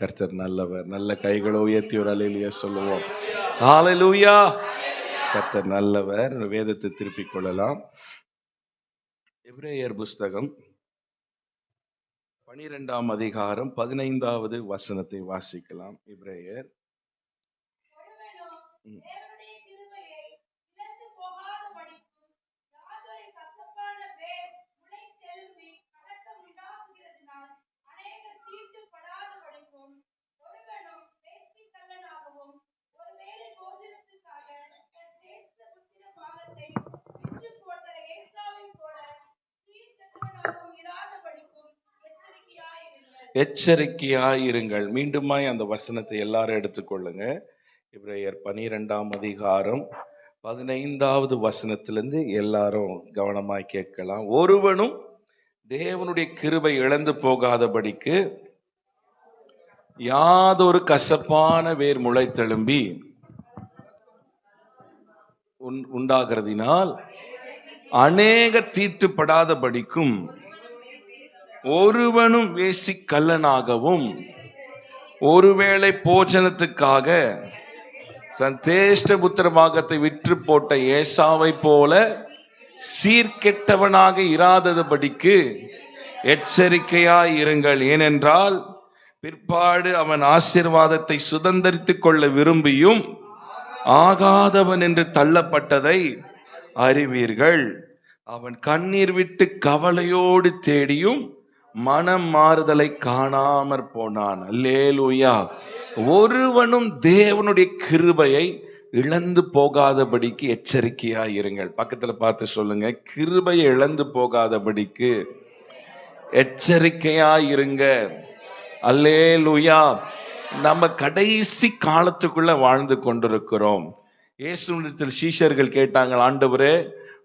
கர்த்தர் நல்லவர். நல்ல கைகளை உயர்த்தி ஒரு அல்லேலூயா சொல்லுவோம். ஹalleluya. கர்த்தர் நல்லவர். வேதத்தை திருப்பிக் கொள்ளலாம். எபிரேயர் புஸ்தகம் 12ஆம் அதிகாரம் 15வது வசனத்தை வாசிக்கலாம். எபிரேயர் எச்சரிக்கையாயிருங்கள். மீண்டுமாய் அந்த வசனத்தை எல்லாரும் எடுத்துக்கொள்ளுங்க. எபிரேயர் 12ஆம் அதிகாரம் 15வது வசனத்திலிருந்து எல்லாரும் கவனமாய் கேட்கலாம். ஒருவனும் தேவனுடைய கிருபை இழந்து போகாதபடிக்கு யாதொரு கசப்பான வேர் முளைத்தெழும்பி உண்டாகிறதினால் அநேகர் தீட்டுப்படாதபடிக்கும் ஒருவனும் வேசி கள்ளனாகவும் ஒருவேளை போஜனத்துக்காக சந்தேஷ்ட புத்திர பாகத்தை விற்று போட்ட ஏசாவை போல சீர்கெட்டவனாக இராதபடிக்கு எச்சரிக்கையாய் இருங்கள். ஏனென்றால் பிற்பாடு அவன் ஆசீர்வாதத்தை சுதந்தரித்துக் கொள்ள விரும்பியும் ஆகாதவன் என்று தள்ளப்பட்டதை அறிவீர்கள். அவன் கண்ணீர் விட்டு கவலையோடு தேடியும் மனம் மாறுதலை காணாமற் போனான். அல்லேலூயா. ஒருவனும் தேவனுடைய கிருபையை இழந்து போகாதபடிக்கு எச்சரிக்கையாய் இருங்கள். பக்கத்துல பார்த்து சொல்லுங்க, கிருபையை இழந்து போகாதபடிக்கு எச்சரிக்கையாய் இருங்க. அல்லேலூயா. நம்ம கடைசி காலத்துக்குள்ள வாழ்ந்து கொண்டிருக்கிறோம். இயேசுவிடத்தில் சீஷர்கள் கேட்டாங்க, ஆண்டவரே,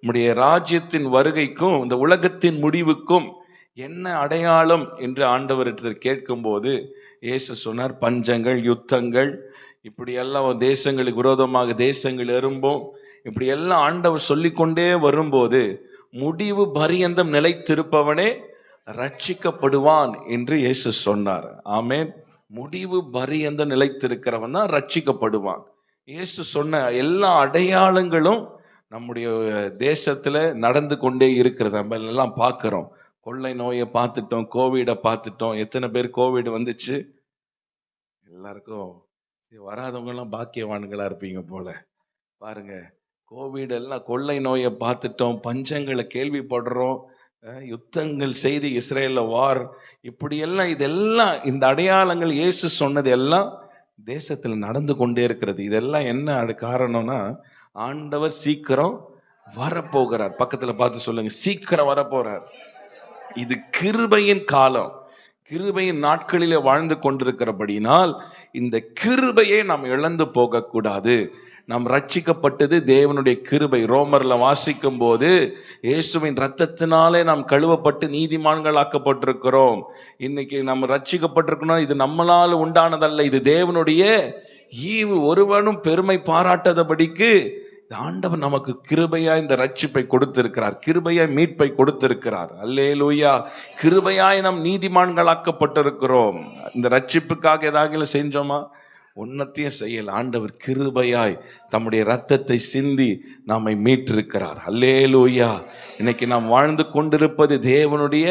உம்முடைய ராஜ்யத்தின் வருகைக்கும் இந்த உலகத்தின் முடிவுக்கும் என்ன அடையாளம் என்று ஆண்டவரிடத்தில் கேட்கும்போது இயேசு சொன்னார், பஞ்சங்கள், யுத்தங்கள், இப்படியெல்லாம் தேசங்களுக்கு விரோதமாக தேசங்கள் எறும்போம், இப்படி எல்லாம் ஆண்டவர் சொல்லிக்கொண்டே வரும்போது முடிவு பரியந்தம் நிலைத்திருப்பவனே ரட்சிக்கப்படுவான் என்று இயேசு சொன்னார். ஆமென். முடிவு பரியந்தம் நிலைத்திருக்கிறவன் தான் ரட்சிக்கப்படுவான். இயேசு சொன்ன எல்லா அடையாளங்களும் நம்முடைய தேசத்துல நடந்து கொண்டே இருக்கிறது. நம்ம எல்லாம் பார்க்கிறோம். கொள்ளை நோயை பார்த்துட்டோம், கோவிடை பார்த்துட்டோம். எத்தனை பேர் கோவிட் வந்துச்சு? எல்லாருக்கும் வராதவங்க எல்லாம் பாக்கியவான்களா இருப்பீங்க போல. பாருங்க, கோவிட் எல்லாம், கொள்ளை நோயை பார்த்துட்டோம், பஞ்சங்களை கேள்விப்படுறோம், யுத்தங்கள் செய்தி, இஸ்ரேல்ல வார், இப்படியெல்லாம் இதெல்லாம் இந்த அடையாளங்கள் இயேசு சொன்னது எல்லாம் தேசத்துல நடந்து கொண்டே இருக்கிறது. இதெல்லாம் என்ன காரணம்னா, ஆண்டவர் சீக்கிரம் வரப்போகிறார். பக்கத்துல பார்த்து சொல்லுங்க, சீக்கிரம் வரப்போறார். இது கிருபையின் காலம், கிருபையின் நாட்களிலே வாழ்ந்து கொண்டிருக்கிறபடினால் இந்த கிருபையை நாம் இழந்து போக கூடாது. நாம் ரட்சிக்கப்பட்டது தேவனுடைய கிருபை. ரோமர்ல வாசிக்கும் போது இயேசுவின் இரத்தத்தினாலே நாம் கழுவப்பட்டு நீதிமான்கள் ஆக்கப்பட்டிருக்கிறோம். இன்னைக்கு நம்ம ரட்சிக்கப்பட்டிருக்கணும். இது நம்மளால் உண்டானதல்ல, இது தேவனுடைய ஈவு. ஒருவனும் பெருமை பாராட்டாதபடிக்கு ஆண்டவர் நமக்கு கிருபையாய் இந்த ரட்சிப்பை கொடுத்திருக்கிறார், கிருபையாய் மீட்பை கொடுத்திருக்கிறார். அல்லேலூயா. கிருபையாய் நாம் நீதிமான்களாக்கப்பட்டிருக்கிறோம். இந்த ரட்சிப்புக்காக ஏதாவது செஞ்சோமா? ஒன்னத்தையும் செய்யல. ஆண்டவர் கிருபையாய் தம்முடைய ரத்தத்தை சிந்தி நம்மை மீட்டிருக்கிறார். அல்லேலூயா. இன்னைக்கு நாம் வாழ்ந்து கொண்டிருப்பது தேவனுடைய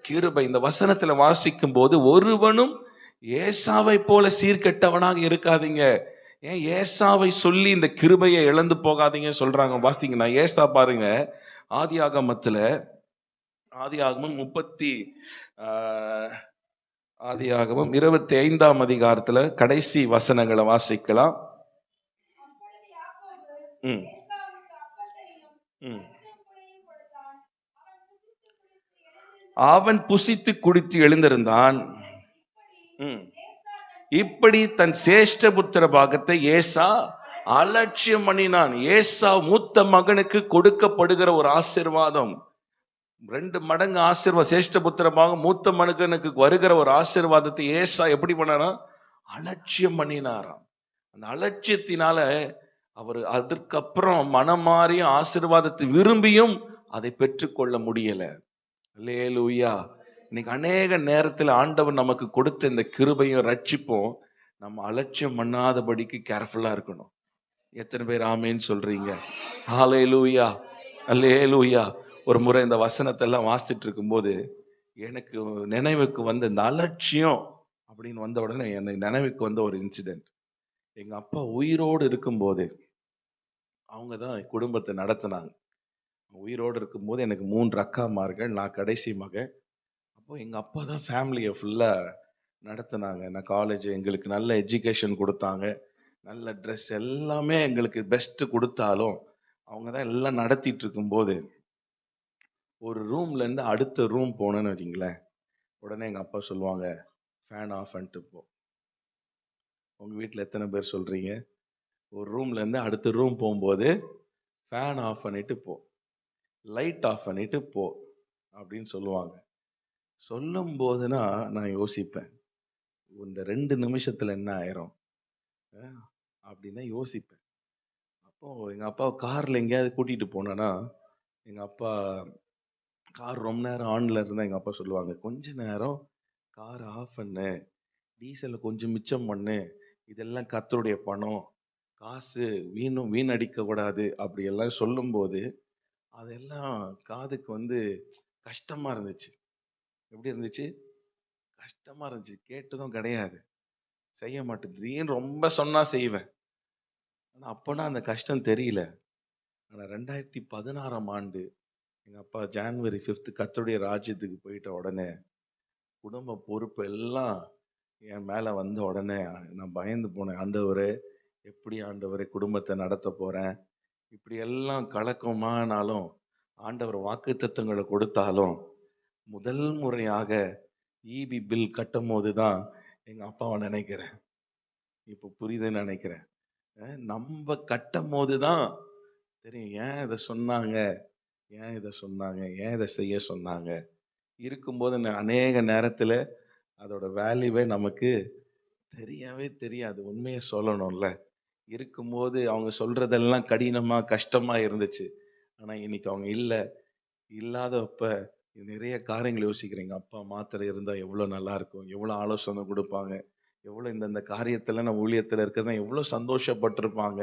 கிருபை. இந்த வசனத்துல வாசிக்கும் போது ஒருவனும் ஏசாவை போல சீர்கெட்டவனாக இருக்காதீங்க. ஏன் ஏசாவை சொல்லி இந்த கிருபையை இழந்து போகாதீங்க சொல்றாங்க? வாசித்தீங்கன்னா ஏசா பாருங்க, ஆதியாகமம் 25ஆம் அதிகாரத்துல கடைசி வசனங்களை வாசிக்கலாம். அவன் புசித்து குடித்து எழுந்திருந்தான். இப்படி தன் சேஷ்ட புத்திர பாகத்தை ஏசா அலட்சியம் பண்ணினான். ஏசா மூத்த மகனுக்கு கொடுக்கப்படுகிற ஒரு ஆசீர்வாதம், 2 மடங்கு ஆசீர்வாதம். சேஷ்ட புத்திர பாகம் மூத்த மகனுக்கு வருகிற ஒரு ஆசீர்வாதத்தை ஏசா எப்படி பண்ணாராம்? அலட்சியம் பண்ணினாராம். அந்த அலட்சியத்தினால அவர் அதற்கப்புறம் மனம் மாறியும் ஆசீர்வாதத்தை விரும்பியும் அதை பெற்றுக்கொள்ள முடியல. அல்லேலூயா. இன்னைக்கு அநேக நேரத்தில் ஆண்டவர் நமக்கு கொடுத்த இந்த கிருபையும் ரட்சிப்பும் நம்ம அலட்சியம் பண்ணாதபடிக்கு கேர்ஃபுல்லா இருக்கணும். எத்தனை பேர் ஆமேன்னு சொல்றீங்க? ஹல்லேலூயா, அல்லேலூயா. ஒரு முறை இந்த வசனத்தை எல்லாம் வாசிச்சுட்டு இருக்கும்போது எனக்கு நினைவுக்கு வந்த இந்த அலட்சியம் அப்படின்னு வந்த உடனே எனக்கு நினைவுக்கு வந்த ஒரு இன்சிடென்ட். எங்க அப்பா உயிரோடு இருக்கும்போது அவங்க தான் குடும்பத்தை நடத்தினாங்க. உயிரோடு இருக்கும்போது எனக்கு 3 அக்காமார்கள், நான் கடைசி மகன். அப்போ எங்க அப்பா தான் ஃபேமிலியை ஃபுல்லா நடத்தினாங்க. நான் காலேஜ் எங்களுக்கு நல்ல எஜுகேஷன் கொடுத்தாங்க, நல்ல ட்ரெஸ் எல்லாமே எங்களுக்கு பெஸ்ட் கொடுத்தாலும் அவங்க தான் எல்லாம் நடத்திட்டு இருக்கும்போது ஒரு ரூம்ல இருந்து அடுத்த ரூம் போனேன்னு வச்சுங்களேன், உடனே எங்க அப்பா சொல்லுவாங்க, ஃபேன் ஆஃப் பண்ணிட்டு போ. உங்க வீட்டில் எத்தனை பேர் சொல்றீங்க? ஒரு ரூம்ல இருந்து அடுத்த ரூம் போகும்போது ஃபேன் ஆஃப் பண்ணிட்டு போ, லைட் ஆஃப் பண்ணிட்டு போ அப்படின்னு சொல்லுவாங்க. சொல்லும் போதுனா நான் யோசிப்பேன், இந்த 2 நிமிஷத்துல என்ன ஆயிரும் அப்படின்னு யோசிப்பேன். அப்போ எங்க அப்பா கார்ல எங்கேயாவது கூட்டிட்டு போனேன்னா, எங்க அப்பா கார் ரொம்ப நேரம் ஆன்ல இருந்தா எங்க அப்பா சொல்லுவாங்க, கொஞ்ச நேரம் கார் ஆஃப் பண்ணு, டீசலை கொஞ்சம் மிச்சம் பண்ணு, இதெல்லாம் கர்த்தருடைய பணம், காசு வீணடிக்க கூடாது அப்படி எல்லாம் சொல்லும்போது அதெல்லாம் காதுக்கு வந்து கஷ்டமா இருந்துச்சு. எப்படி இருந்துச்சு? கஷ்டமா இருந்துச்சு. கேட்டதும் கிடையாது, செய்ய மாட்டேன். திடீர்னு ரொம்ப சொன்னா செய்வேன். ஆனா அப்போனா அந்த கஷ்டம் தெரியல. ஆனா 2016ஆம் ஆண்டு எங்க அப்பா ஜான்வரி 5 கர்த்தருடைய ராஜ்யத்துக்கு போயிட்ட உடனே குடும்ப பொறுப்பு எல்லாம் என் மேல வந்த உடனே நான் பயந்து போனேன். ஆண்டவரே, எப்படி ஆண்டவரே குடும்பத்தை நடத்த போறேன்? இப்படி எல்லாம் கலக்கமானாலும் ஆண்டவர் வாக்குத்தத்தங்களை கொடுத்தாலும் முதல் முறையாக ஈபி பில் கட்டும் போது தான் எங்க அப்பாவை நினைக்கிறேன். இப்போ புரியுதுன்னு நினைக்கிறேன். நம்ம கட்டும் போது தான் தெரியும், ஏன் இதை சொன்னாங்க, ஏன் இதை சொன்னாங்க, ஏன் இதை செய்ய சொன்னாங்க. இருக்கும்போது அநேக நேரத்தில் அதோட வேல்யூவே நமக்கு தெரியவே தெரியாது. உண்மையை சொல்லணும்ல, இருக்கும்போது அவங்க சொல்றதெல்லாம் கடினமா கஷ்டமா இருந்துச்சு. ஆனா இன்னைக்கு அவங்க இல்லாதப்ப நிறைய காரியங்கள் யோசிக்கிறீங்க. அப்பா மாத்திரை இருந்தா எவ்வளவு நல்லா இருக்கும், எவ்வளவு ஆலோசனை கொடுப்பாங்க, எவ்வளவு இந்த காரியத்துல நம்ம ஊழியத்துல இருக்கிறதா எவ்வளவு சந்தோஷப்பட்டிருப்பாங்க.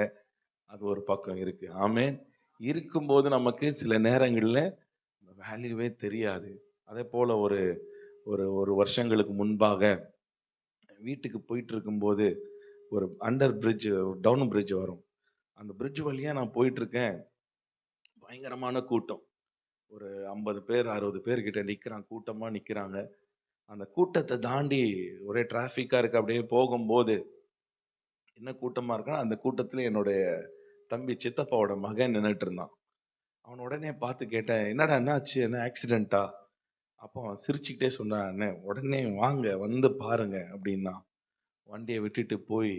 அது ஒரு பக்கம் இருக்கு. ஆமென். இருக்கும்போது நமக்கு சில நேரங்கள்ல வேல்யூவே தெரியாது. அதே போல ஒரு ஒரு ஒரு வருஷங்களுக்கு முன்பாக வீட்டுக்கு போயிட்டு இருக்கும்போது ஒரு அண்டர் பிரிட்ஜ், டவுன் பிரிட்ஜ் வரும். அந்த பிரிட்ஜ் வழியா நான் போயிட்டு இருக்கேன். பயங்கரமான கூட்டம். ஒரு 50 பேர் 60 பேர் கிட்ட நிக்கிறாங்க, கூட்டமா நிக்கிறாங்க. அந்த கூட்டத்தை தாண்டி ஒரே டிராஃபிக்கா இருக்கு. அப்படியே போகும்போது என்ன கூட்டமா இருக்குன்னா, அந்த கூட்டத்துல என்னுடைய தம்பி சித்தப்பாவோட மகன் நின்றுட்டு இருந்தான். அவன் உடனே பார்த்து கேட்டேன், என்னடா என்னாச்சு, என்ன ஆக்சிடென்ட்டா? அப்போ அவன் சிரிச்சுக்கிட்டே சொன்னான், அண்ணே உடனே வாங்க வந்து பாருங்க அப்படின்னா. வண்டியை விட்டுட்டு போய்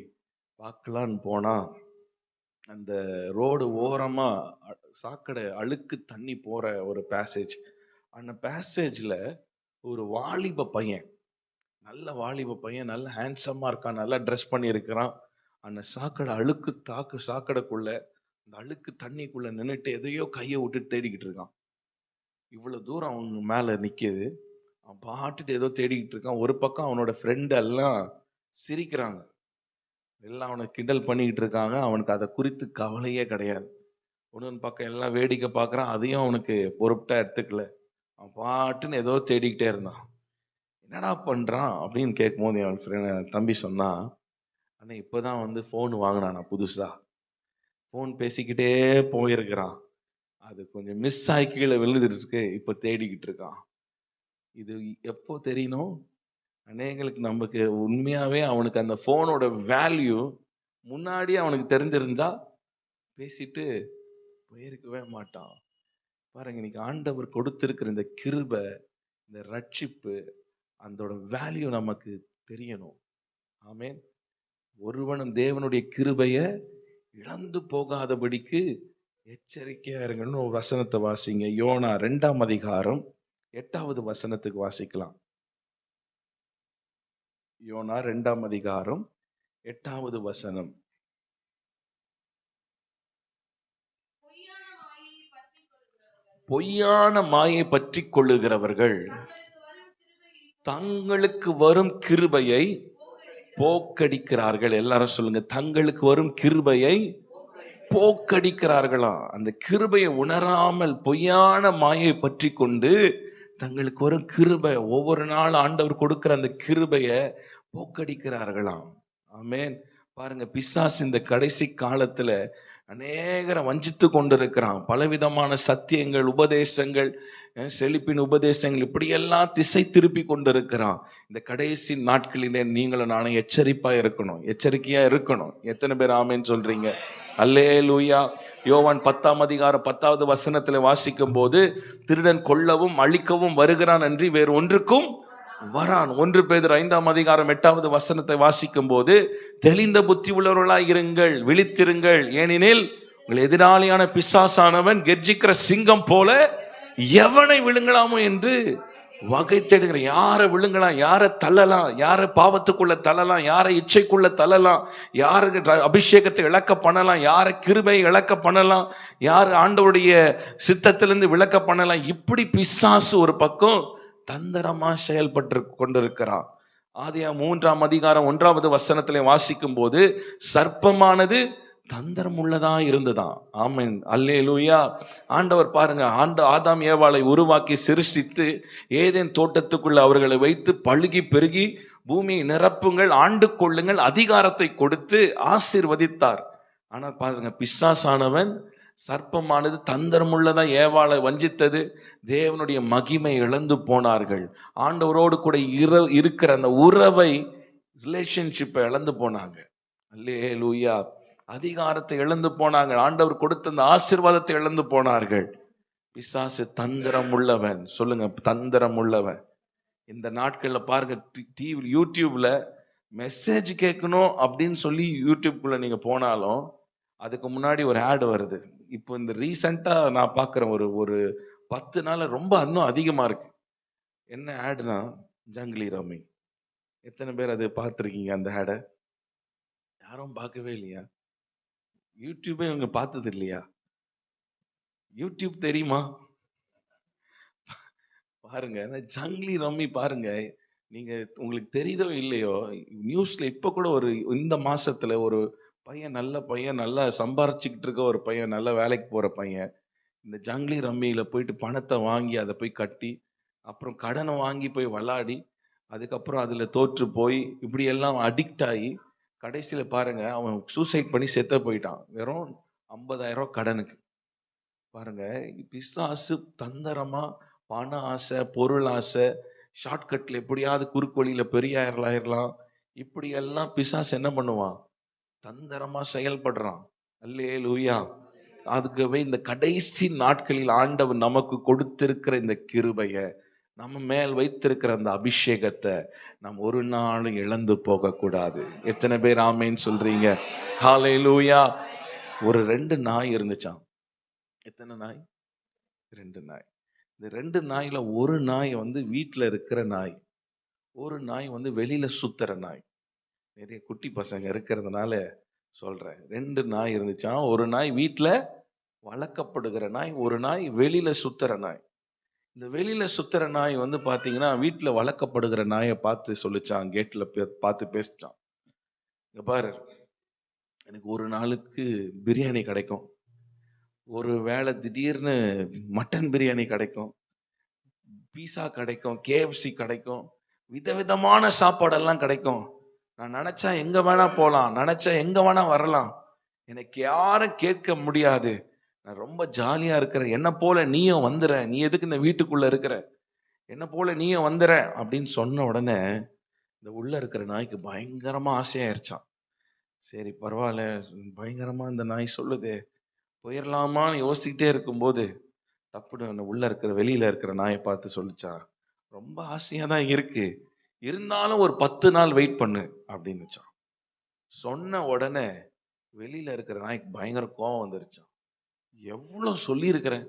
பார்க்கலான்னு போனா அந்த ரோடு ஓரமா சாக்கடை அழுக்கு தண்ணி போற ஒரு பேசேஜ். அந்த பேசேஜ்ல ஒரு வாலிப பையன், நல்ல வாலிப பையன், நல்ல ஹேண்ட்ஸமா இருக்கான், நல்லா ட்ரெஸ் பண்ணி இருக்கிறான். அந்த சாக்கடை அழுக்கு சாக்கடைக்குள்ள அந்த அழுக்கு தண்ணிக்குள்ள நின்றுட்டு எதையோ கையை விட்டு தேடிக்கிட்டு இருக்கான். இவ்வளவு தூரம் அவங்க மேல நிக்குது. அவன் பாட்டுட்டு ஏதோ தேடிக்கிட்டு இருக்கான். ஒரு பக்கம் அவனோட ஃப்ரெண்ட் எல்லாம் சிரிக்கிறாங்க, எல்லாம் அவனை கிண்டல் பண்ணிக்கிட்டு இருக்காங்க. அவனுக்கு அதை குறித்து கவலையே கிடையாது. ஒன்று பக்கம் எல்லாம் வேடிக்கை பார்க்குறான், அதையும் அவனுக்கு பொருட்டா எடுத்துக்கல. அவன் பாட்டுன்னு ஏதோ தேடிக்கிட்டே இருந்தான். என்னடா பண்றான் அப்படின்னு கேட்கும்போது என் ஃப்ரெண்ட் தம்பி சொன்னான், அண்ணா இப்போதான் வந்து ஃபோன் வாங்கினானா புதுசா, ஃபோன் பேசிக்கிட்டே போயிருக்கிறான், அது கொஞ்சம் மிஸ் ஆகி கீழே விழுந்துட்டு இருக்கு, இப்போ தேடிக்கிட்டு இருக்கான். இது எப்போ தெரியணும்? அநேகங்களுக்கு நமக்கு உண்மையாவே அவனுக்கு அந்த ஃபோனோட வேல்யூ முன்னாடியே அவனுக்கு தெரிஞ்சிருந்தா பேசிட்டு போயிருக்கவே மாட்டான். பாருங்க, இன்னைக்கு ஆண்டவர் கொடுத்திருக்கிற இந்த கிருபை, இந்த ரட்சிப்பு, அதோட வேல்யூ நமக்கு தெரியணும். ஆமென். ஒருவனும் தேவனுடைய கிருபையை இழந்து போகாதபடிக்கு எச்சரிக்கையா இருங்கன்னு ஒரு வசனத்தை வாசிங்க. யோனா 2ஆம் அதிகாரம் 8வது வசனத்துக்கு வாசிக்கலாம். யோனா 2ஆம் அதிகாரம் 8வது வசனம். பொய்யான மாயை பற்றி கொள்ளுகிறவர்கள் தங்களுக்கு வரும் கிருபையை போக்கடிக்கிறார்கள். எல்லாரும் சொல்லுங்க, தங்களுக்கு வரும் கிருபையை போக்கடிக்கிறார்களாம். அந்த கிருபையை உணராமல் பொய்யான மாயை பற்றி கொண்டு தங்களுக்கு வரும் கிருபை, ஒவ்வொரு நாள் ஆண்டவர் கொடுக்கிற அந்த கிருபையை போக்கடிக்கிறார்களாம். ஆமென். பாருங்க, பிசாசு இந்த கடைசி காலத்துல அநேகரை வஞ்சித்து கொண்டிருக்கிறான். பலவிதமான சத்தியங்கள், உபதேசங்கள், செழிப்பின் உபதேசங்கள், இப்படியெல்லாம் திசை திருப்பி கொண்டிருக்கிறான். இந்த கடைசி நாட்களிலே நீங்களும் நானும் எச்சரிப்பா இருக்கணும், எச்சரிக்கையா இருக்கணும். எத்தனை பேர் ஆமேன்னு சொல்றீங்க? அல்லேலூயா. யோவான் 10ஆம் அதிகாரம் 10வது வசனத்துல வாசிக்கும் போது, திருடன் கொல்லவும் அழிக்கவும் வருகிறான் அன்றி வேறு ஒன்றுக்கும் வரான். 1 பேதுரு 5ஆம் அதிகாரம் 8வது வசனத்தை வாசிக்கும் போது, தெளிந்த புத்தி உள்ளவர்களாய் இருங்கள், விழித்திருங்கள், ஏனெனில் உங்கள் எதிராளியான பிசாசானவன் கெர்ச்சிக்கிற சிங்கம் போல எவனை விழுங்கலாமோ என்று வகை தேடுகிற. யாரை விழுங்கலாம், யாரை தள்ளலாம், யாரை பாவத்துக்குள்ள தள்ளலாம், யாரை இச்சைக்குள்ள தள்ளலாம், யாருக்கு அபிஷேகத்தை இழக்க பண்ணலாம், யாரை கிருபை இழக்க பண்ணலாம், யார் ஆண்டவருடைய சித்தத்திலிருந்து விளக்க பண்ணலாம். இப்படி பிசாசு ஒரு பக்கம் தந்திரமா செயல்பட்டு கொண்டிருக்கிறான். ஆதியாகமம் 3ஆம் அதிகாரம் 1வது வசனத்திலே வாசிக்கும் போது, சர்ப்பமானது தந்திரம் உள்ளதா இருந்ததாம். ஆமென், அல்லேலூயா. ஆண்டவர் பாருங்க, ஆதாம் ஏவாளை உருவாக்கி சிருஷ்டித்து ஏதேன் தோட்டத்துக்குள்ள அவர்களை வைத்து பழுகி பெருகி பூமியை நிரப்புங்கள், ஆண்டு கொள்ளுங்கள், அதிகாரத்தை கொடுத்து ஆசீர்வதித்தார். ஆனால் பாருங்க, பிசாசானவன், சர்ப்பமானது தந்திரமுள்ளதா ஏவாளை வஞ்சித்தது. தேவனுடைய மகிமை இழந்து போனார்கள். ஆண்டவரோடு கூட இருக்கிற அந்த உறவை, ரிலேஷன்ஷிப்பை இழந்து போனாங்க. அல்லேலூயா. அதிகாரத்தை இழந்து போனாங்க. ஆண்டவர் கொடுத்த அந்த ஆசீர்வாதத்தை இழந்து போனார்கள். பிசாசு தந்திரம் உள்ளவன். சொல்லுங்க, தந்திரம் உள்ளவன். இந்த நாட்கள்ல பாருங்க, டிவி யூடியூப்ல மெசேஜ் கேட்கணும் அப்படின்னு சொல்லி யூடியூப்குள்ள நீங்க போனாலும் அதுக்கு முன்னாடி ஒரு ஆட் வருது. இப்போ இந்த ரீசெண்டா நான் பார்க்குறேன், ஒரு 10 நாள் ரொம்ப இன்னும் அதிகமா இருக்கு. என்ன ஆடுனா, ஜங்கிலி ரம்மி. எத்தனை பேர் அது பார்த்துருக்கீங்க? அந்த ஆடை யாரும் பார்க்கவே இல்லையா? யூடியூபே இவங்க பார்த்தது இல்லையா? யூடியூப் தெரியுமா? பாருங்க, ஜங்கிலி ரம்மி பாருங்க. நீங்க உங்களுக்கு தெரியுதோ இல்லையோ, நியூஸ்ல இப்ப கூட இந்த மாசத்துல ஒரு பையன், நல்ல பையன், நல்லா சம்பாரிச்சுக்கிட்டு இருக்க ஒரு பையன், நல்ல வேலைக்கு போற பையன், இந்த ஜங்கிலி ரம்மியில போயிட்டு பணத்தை வாங்கி அதை போய் கட்டி, அப்புறம் கடனை வாங்கி போய் விளாடி, அதுக்கப்புறம் அதுல தோற்று போய் இப்படி எல்லாம் அடிக்ட் ஆகி கடைசியில பாருங்க, அவன் சூசைட் பண்ணி செத்த போயிட்டான். வெறும் 50,000 கடனுக்கு. பாருங்க, பிசாசு தந்திரமா பண ஆசை, பொருள் ஆசை, ஷார்ட்கட்ல எப்படியாவது குறுக்கு வழியில பெரிய ஆயிரலாம், இப்படி எல்லாம் பிசாசு என்ன பண்ணுவான்? தந்திரமா செயல்படுறான். அல்லேலூயா. அதுக்கவே இந்த கடைசி நாட்களில் ஆண்டவர் நமக்கு கொடுத்திருக்கிற இந்த கிருபையை, நம்ம மேல் வைத்திருக்கிற அந்த அபிஷேகத்தை நாம் ஒரு நாளும் இழந்து போக கூடாது. எத்தனை பேர் ஆமேன்னு சொல்றீங்க? ஹல்லேலூயா. ஒரு 2 நாய் இருந்துச்சாம். எத்தனை நாய்? 2 நாய். இந்த 2 நாயில ஒரு நாய் வீட்டுல இருக்கிற நாய், ஒரு நாய் வெளியில சுத்துற நாய். நிறைய குட்டி பசங்க இருக்கிறதுனால சொல்றேன். 2 நாய் இருந்துச்சாம். ஒரு நாய் வீட்டுல வளர்க்கப்படுகிற நாய், ஒரு நாய் வெளியில சுத்துற நாய். இந்த வெளியில சுத்துற நாய் பாத்தீங்கன்னா, வீட்டுல வளர்க்கப்படுகிற நாயை பார்த்து சொல்லிச்சான், கேட்ல பார்த்து பேசிச்சான், இங்க பாரு, எனக்கு ஒரு நாளுக்கு பிரியாணி கிடைக்கும், ஒரு வேளை திடீர்னு மட்டன் பிரியாணி கிடைக்கும், பீஸா கிடைக்கும், KFC கிடைக்கும், விதவிதமான சாப்பாடெல்லாம் கிடைக்கும். நான் நினைச்சா எங்க வேணா போலாம், நினைச்சா எங்க வேணா வரலாம், எனக்கு யாரும் கேட்க முடியாது, நான் ரொம்ப ஜாலியா இருக்கிறேன், என்ன போல நீயும் வந்துற, நீ எதுக்கு இந்த வீட்டுக்குள்ள இருக்கிற, என்ன போல நீயும் வந்துற அப்படின்னு சொன்ன உடனே இந்த உள்ள இருக்கிற நாய்க்கு பயங்கரமா ஆசையாயிருச்சான். சரி பரவாயில்ல, பயங்கரமா இந்த நாய் சொல்லுது, போயிடலாமான்னு யோசிச்சுக்கிட்டே இருக்கும்போது டப்புன்னு உள்ள இருக்கிற வெளியில இருக்கிற நாயை பார்த்து சொல்லிச்சான், ரொம்ப ஆசையா தான் இருக்கு, இருந்தாலும் ஒரு 10 நாள் வெயிட் பண்ணு அப்படின்னு வச்சான். சொன்ன உடனே வெளியில இருக்கிற நாய்க்கு பயங்கர கோபம் வந்துருச்சான். எவ்வளவு சொல்லியிருக்கிறேன்,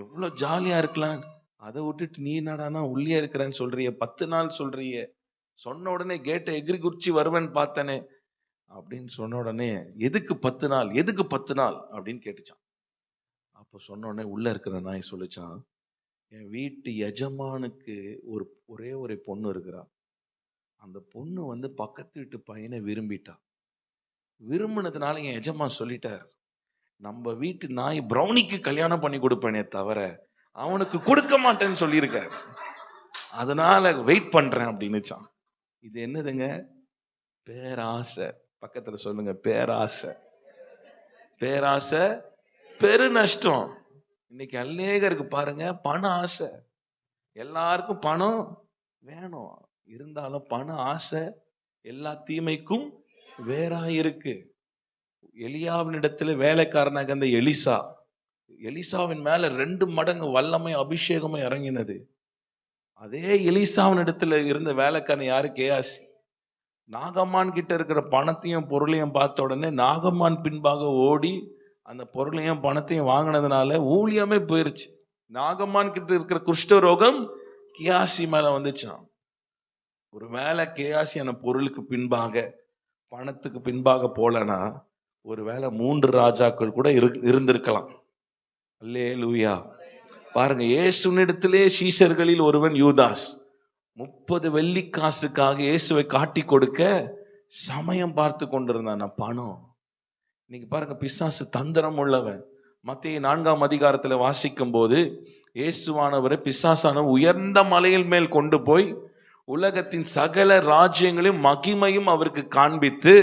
எவ்வளவு ஜாலியா இருக்கலாம், அதை விட்டுட்டு நீ என்னடானா உள்ளே இருக்கிறேன்னு சொல்றிய, 10 நாள் சொல்றிய, சொன்ன உடனே கேட்டை எகிரி குச்சி வருவேன்னு பார்த்தனே அப்படின்னு சொன்ன உடனே, எதுக்கு 10 நாள், எதுக்கு 10 நாள் அப்படின்னு கேட்டுச்சான். அப்போ சொன்ன உடனே உள்ள இருக்கிற நாய் சொல்லிச்சான், என் வீட்டு எஜமானுக்கு ஒரே ஒரு பொண்ணு இருக்கிறா. அந்த பொண்ணு பக்கத்து வீட்டு பையனை விரும்பிட்டா. விரும்பினதுனால என் எஜமான் சொல்லிட்டார், நம்ம வீட்டு நாய் பிரௌனிக்கு கல்யாணம் பண்ணி கொடுப்பேனே தவிர அவனுக்கு கொடுக்க மாட்டேன்னு சொல்லியிருக்காரு. அதனால வெயிட் பண்றேன் அப்படின்னுச்சான். இது என்னதுங்க? பேராசை. பக்கத்துல சொல்லுங்க, பேராசை. பேராசை பெரு நஷ்டம். இன்னைக்கு அநேகருக்கு பாருங்க பண ஆசை. எல்லாருக்கும் பணம் வேணும், இருந்தாலும் பண ஆசை எல்லா தீமைக்கும் வேறா இருக்கு. எலியாவின் இடத்துல வேலைக்காரனாக அந்த எலிசாவின் மேல 2 மடங்கு வல்லமை அபிஷேகமும் இறங்கினது. அதே எலிசாவின் இடத்துல இருந்த வேலைக்காரன் யாரு? கேயாசி. நாகம்மான் கிட்ட இருக்கிற பணத்தையும் பொருளையும் பார்த்த உடனே நாகம்மான் பின்பாக ஓடி அந்த பொருளையும் பணத்தையும் வாங்கினதுனால ஊழியமே போயிருச்சு. நாகம்மான் கிட்ட இருக்கிற குஷ்டரோகம் கியாசி மேல வந்துச்சான். ஒரு வேலை கேயாசி அந்த பொருளுக்கு பின்பாக பணத்துக்கு பின்பாக போலனா ஒருவேளை 3 ராஜாக்கள் கூட இருந்திருக்கலாம். அல்லேலூயா. பாருங்க, இயேசுவினிடத்திலே சீஷர்களில் ஒருவன் யூதாஸ் 30 வெள்ளிக்காசுக்காக இயேசுவை காட்டி கொடுக்க சமயம் பார்த்து கொண்டிருந்தான். பணம். இன்னைக்கு பாருங்க, பிசாசு தந்திரம் உள்ளவன். மத்தேயு 4ஆம் அதிகாரத்தில் வாசிக்கும் போது இயேசுவானவரை பிசாசான உயர்ந்த மலையில் மேல் கொண்டு போய் உலகத்தின் சகல ராஜ்யங்களையும் மகிமையும் அவருக்கு காண்பித்து,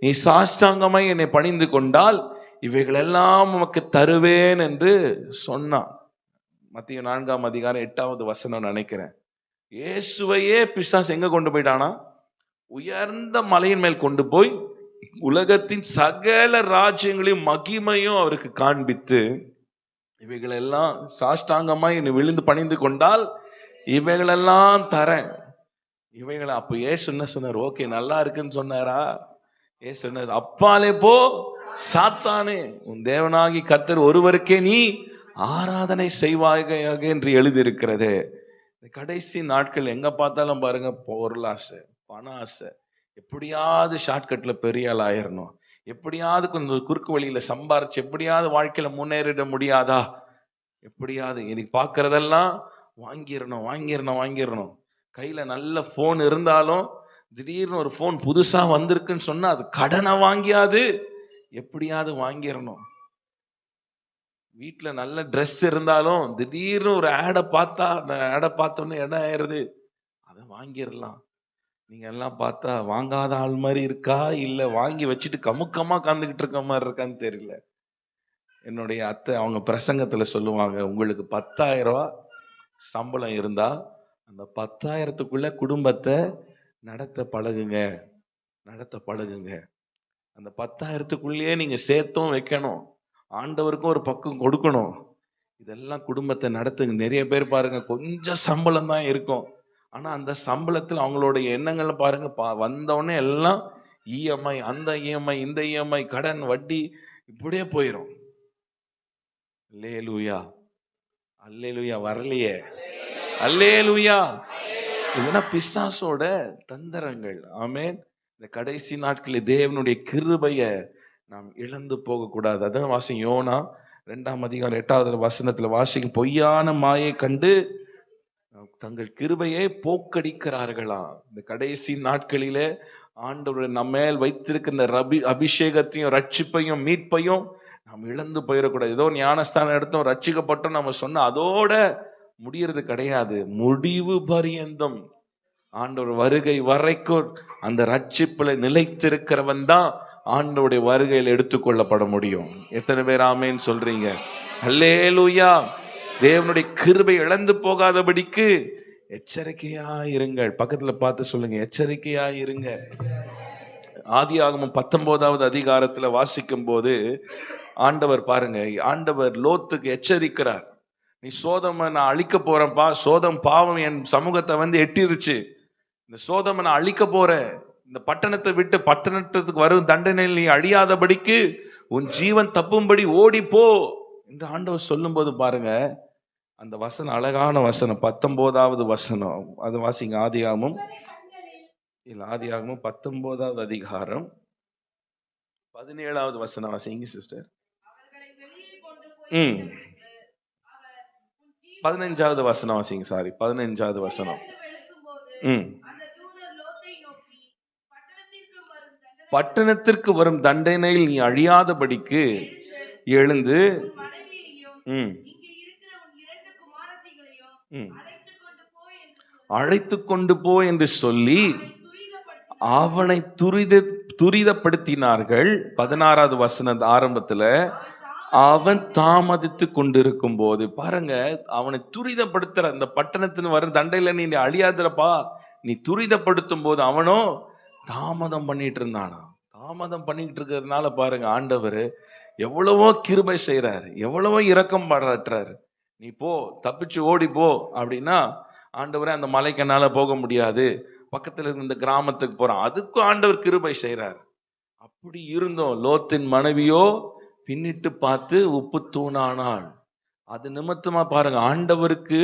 நீ சாஷ்டாங்கமாய் என்னை பணிந்து கொண்டால் இவைகளெல்லாம் உமக்கு தருவேன் என்று சொன்னான். மத்தேயு 4ஆம் அதிகாரம் 8வது வசனம் நினைக்கிறேன். இயேசுவையே பிசாசு எங்க கொண்டு போயிட்டானா? உயர்ந்த மலையின் மேல் கொண்டு போய் உலகத்தின் சகல ராஜ்யங்களையும் மகிமையும் அவருக்கு காண்பித்து, இவைகளெல்லாம் சாஷ்டாங்கமாய் என்னை விழுந்து பணிந்து கொண்டால் இவைகளெல்லாம் தரேன். இவைகளை அப்போ ஏசு என்ன சொன்னார்? ஓகே, நல்லா இருக்குன்னு சொன்னாரா? ஏசு சொன்னார், அப்பாலே போ சாத்தானே, உன் தேவனாகி கர்த்தர் ஒருவருக்கே நீ ஆராதனை செய்வாயாக என்று எழுதியிருக்கிறது. கடைசி நாட்கள் எங்க பார்த்தாலும் பாருங்க, பொருளாசை, பண ஆசை. எப்படியாவது ஷார்ட்கட்ல பெரிய ஆள் ஆயிரணும், எப்படியாவது கொஞ்சம் குறுக்கு வழியில சம்பாரிச்சு எப்படியாவது வாழ்க்கையில முன்னேறிட முடியாதா? எப்படியாவது இன்னைக்கு பார்க்கறதெல்லாம் வாங்கிடணும். கையில நல்ல போன் இருந்தாலும் திடீர்னு ஒரு போன் புதுசா வந்திருக்குன்னு சொன்னா அது கடனை வாங்கியாது எப்படியாவது வாங்கிடணும். வீட்டுல நல்ல ட்ரெஸ் இருந்தாலும் திடீர்னு ஒரு ஆடை பார்த்தோன்னு என்ன ஆயிருது, அதை வாங்கிடலாம். நீங்க எல்லாம் பார்த்தா வாங்காத ஆள் மாதிரி இருக்கா, இல்ல வாங்கி வச்சுட்டு கமுக்கமா காந்துக்கிட்டு இருக்க மாதிரி இருக்கான்னு தெரியல. என்னுடைய அத்தை அவங்க பிரசங்கத்துல சொல்லுவாங்க, உங்களுக்கு 10,000 ரூபாய் சம்பளம் இருந்தா அந்த 10,000த்துக்குள்ள குடும்பத்தை நடத்த பழகுங்க. அந்த 10,000த்துக்குள்ளேயே நீங்க சேர்த்தும் வைக்கணும், ஆண்டவருக்கும் ஒரு பக்கம் கொடுக்கணும். இதெல்லாம் குடும்பத்தை நடத்துங்க. நிறைய பேர் பாருங்க, கொஞ்சம் சம்பளம் தான் இருக்கும், ஆனா அந்த சம்பளத்தில் அவங்களுடைய எண்ணங்களை பாருங்க, வந்தவொடனே எல்லாம் இஎம்ஐ, அந்த இஎம்ஐ, இந்த இஎம்ஐ, கடன், வட்டி, இப்படியே போயிடும். அல்லேலூயா, அல்லேலூயா. வரலையே, அல்லேலூயா. இதெல்லாம் பிசாசோட தந்திரங்கள். ஆமென். இந்த கடைசி நாட்களில் தேவனுடைய கிருபையை நாம் இழந்து போக கூடாது. அதான் வாசிங்க, யோனா 2ஆம் அதிகாரம் 8வது வசனத்துல வாசிக்கும், பொய்யான மாயை கண்டு தங்கள் கிருபையை போக்கடிக்கிறார்களாம். இந்த கடைசி நாட்களிலே ஆண்டவர் நம்ம மேல் வைத்திருக்கிற அபிஷேகத்தையும் ரட்சிப்பையும் மீட்பையும் நாம் இழந்து போயிடக்கூடாது. ஏதோ ஞானஸ்தானம் எடுத்தோம், ரட்சிக்கப்பட்டோம் நம்ம சொன்ன அதோட முடியறது கிடையாது. முடிவு பரியந்தம் ஆண்டவர் வருகை வரைக்கும் அந்த ரட்சிப்புல நிலைத்திருக்கிறவன் தான் ஆண்டவருடைய வருகையில் எடுத்துக்கொள்ளப்பட முடியும். எத்தனை பேர் ஆமேன்னு சொல்றீங்க? அல்லேலூயா. தேவனுடைய கிருபை இழந்து போகாதபடிக்கு எச்சரிக்கையா இருங்கள். பக்கத்துல பார்த்து சொல்லுங்க, எச்சரிக்கையா இருங்க. ஆதியாகமம் 19வது அதிகாரத்துல வாசிக்கும் போது ஆண்டவர் பாருங்க, ஆண்டவர் லோத்துக்கு எச்சரிக்கிறார், நீ சோதமை நான் அழிக்க போறேன்ப்பா, சோதம் பாவம் என் சமூகத்தை எட்டிருச்சு, இந்த சோதமை நான் அழிக்க போறேன், இந்த பட்டணத்தை விட்டு பட்டணத்துக்கு வரும் தண்டனையில் நீ அழியாதபடிக்கு உன் ஜீவன் தப்பும்படி ஓடி போ என்று ஆண்டவர் சொல்லும் போது பாருங்க, அந்த வசனம் அழகான வசனம், 19வது வசனம். அது வாசிங்க, ஆதியாகமம் 19வது அதிகாரம் 17வது வசனம் வாசிங்க சிஸ்டர். 15வது வசனம் வாசிங்க. சாரி, 15வது வசனம். பட்டணத்திற்கு வரும் தண்டனையில் நீ அழியாதபடிக்கு எழுந்து அழைத்து கொண்டு போ என்று சொல்லி அவனை துரிதப்படுத்தினார்கள். 16வது வசனம் ஆரம்பத்துல அவன் தாமதித்து கொண்டிருக்கும் போது பாருங்க, அவனை துரிதப்படுத்துற அந்த பட்டணத்தின் வரும் தண்டையில நீ அழியாதப்பா, நீ துரிதப்படுத்தும் போது அவனோ தாமதம் பண்ணிட்டு இருந்தானா. தாமதம் பண்ணிட்டு இருக்கிறதுனால பாருங்க, ஆண்டவர் எவ்வளவோ கிருபை செய்யறாரு, எவ்வளவோ இரக்கம் பாராட்டுறாரு. நீ போ, தப்பிச்சு ஓடி போ அப்படின்னா, ஆண்டவரே அந்த மலைக்கு என்னால போக முடியாது, பக்கத்துல இருந்த கிராமத்துக்கு போறான், அதுக்கும் ஆண்டவர் கிருபை செய்யறாரு. அப்படி இருந்தோம் லோத்தின் மனைவியோ பின்னிட்டு பார்த்து உப்பு தூணானாள். அது நிமித்தமா பாருங்க, ஆண்டவருக்கு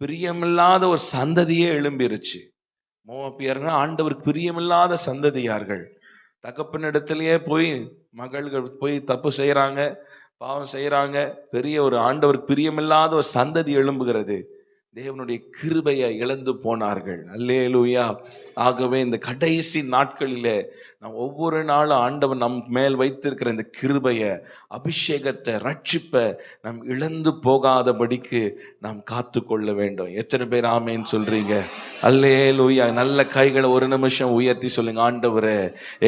பிரியமில்லாத ஒரு சந்ததியே எழும்பிருச்சு. மோவாபியர்கள் ஆண்டவருக்கு பிரியமில்லாத சந்ததியார்கள். தகப்பனிடத்திலேயே போய் மகள்கள் போய் தப்பு செய்யறாங்க, பாவம் செய்யறாங்க. பெரிய ஒரு ஆண்டவருக்கு பிரியமில்லாத ஒரு சந்ததி எழும்புகிறது. தேவனுடைய கிருபையை இழந்து போனார்கள். அல்லேலூயா. ஆகவே இந்த கடைசி நாட்களிலே நாம் ஒவ்வொரு நாளும் ஆண்டவர் நம் மேல் வைத்திருக்கிற இந்த கிருபையை, அபிஷேகத்தை, ரட்சிப்பை நாம் இழந்து போகாதபடிக்கு நாம் காத்து கொள்ள வேண்டும். எத்தனை பேர் ஆமேன்னு சொல்றீங்க? அல்லேலூயா. நல்ல கைகளை ஒரு நிமிஷம் உயர்த்தி சொல்லுங்க, ஆண்டவரே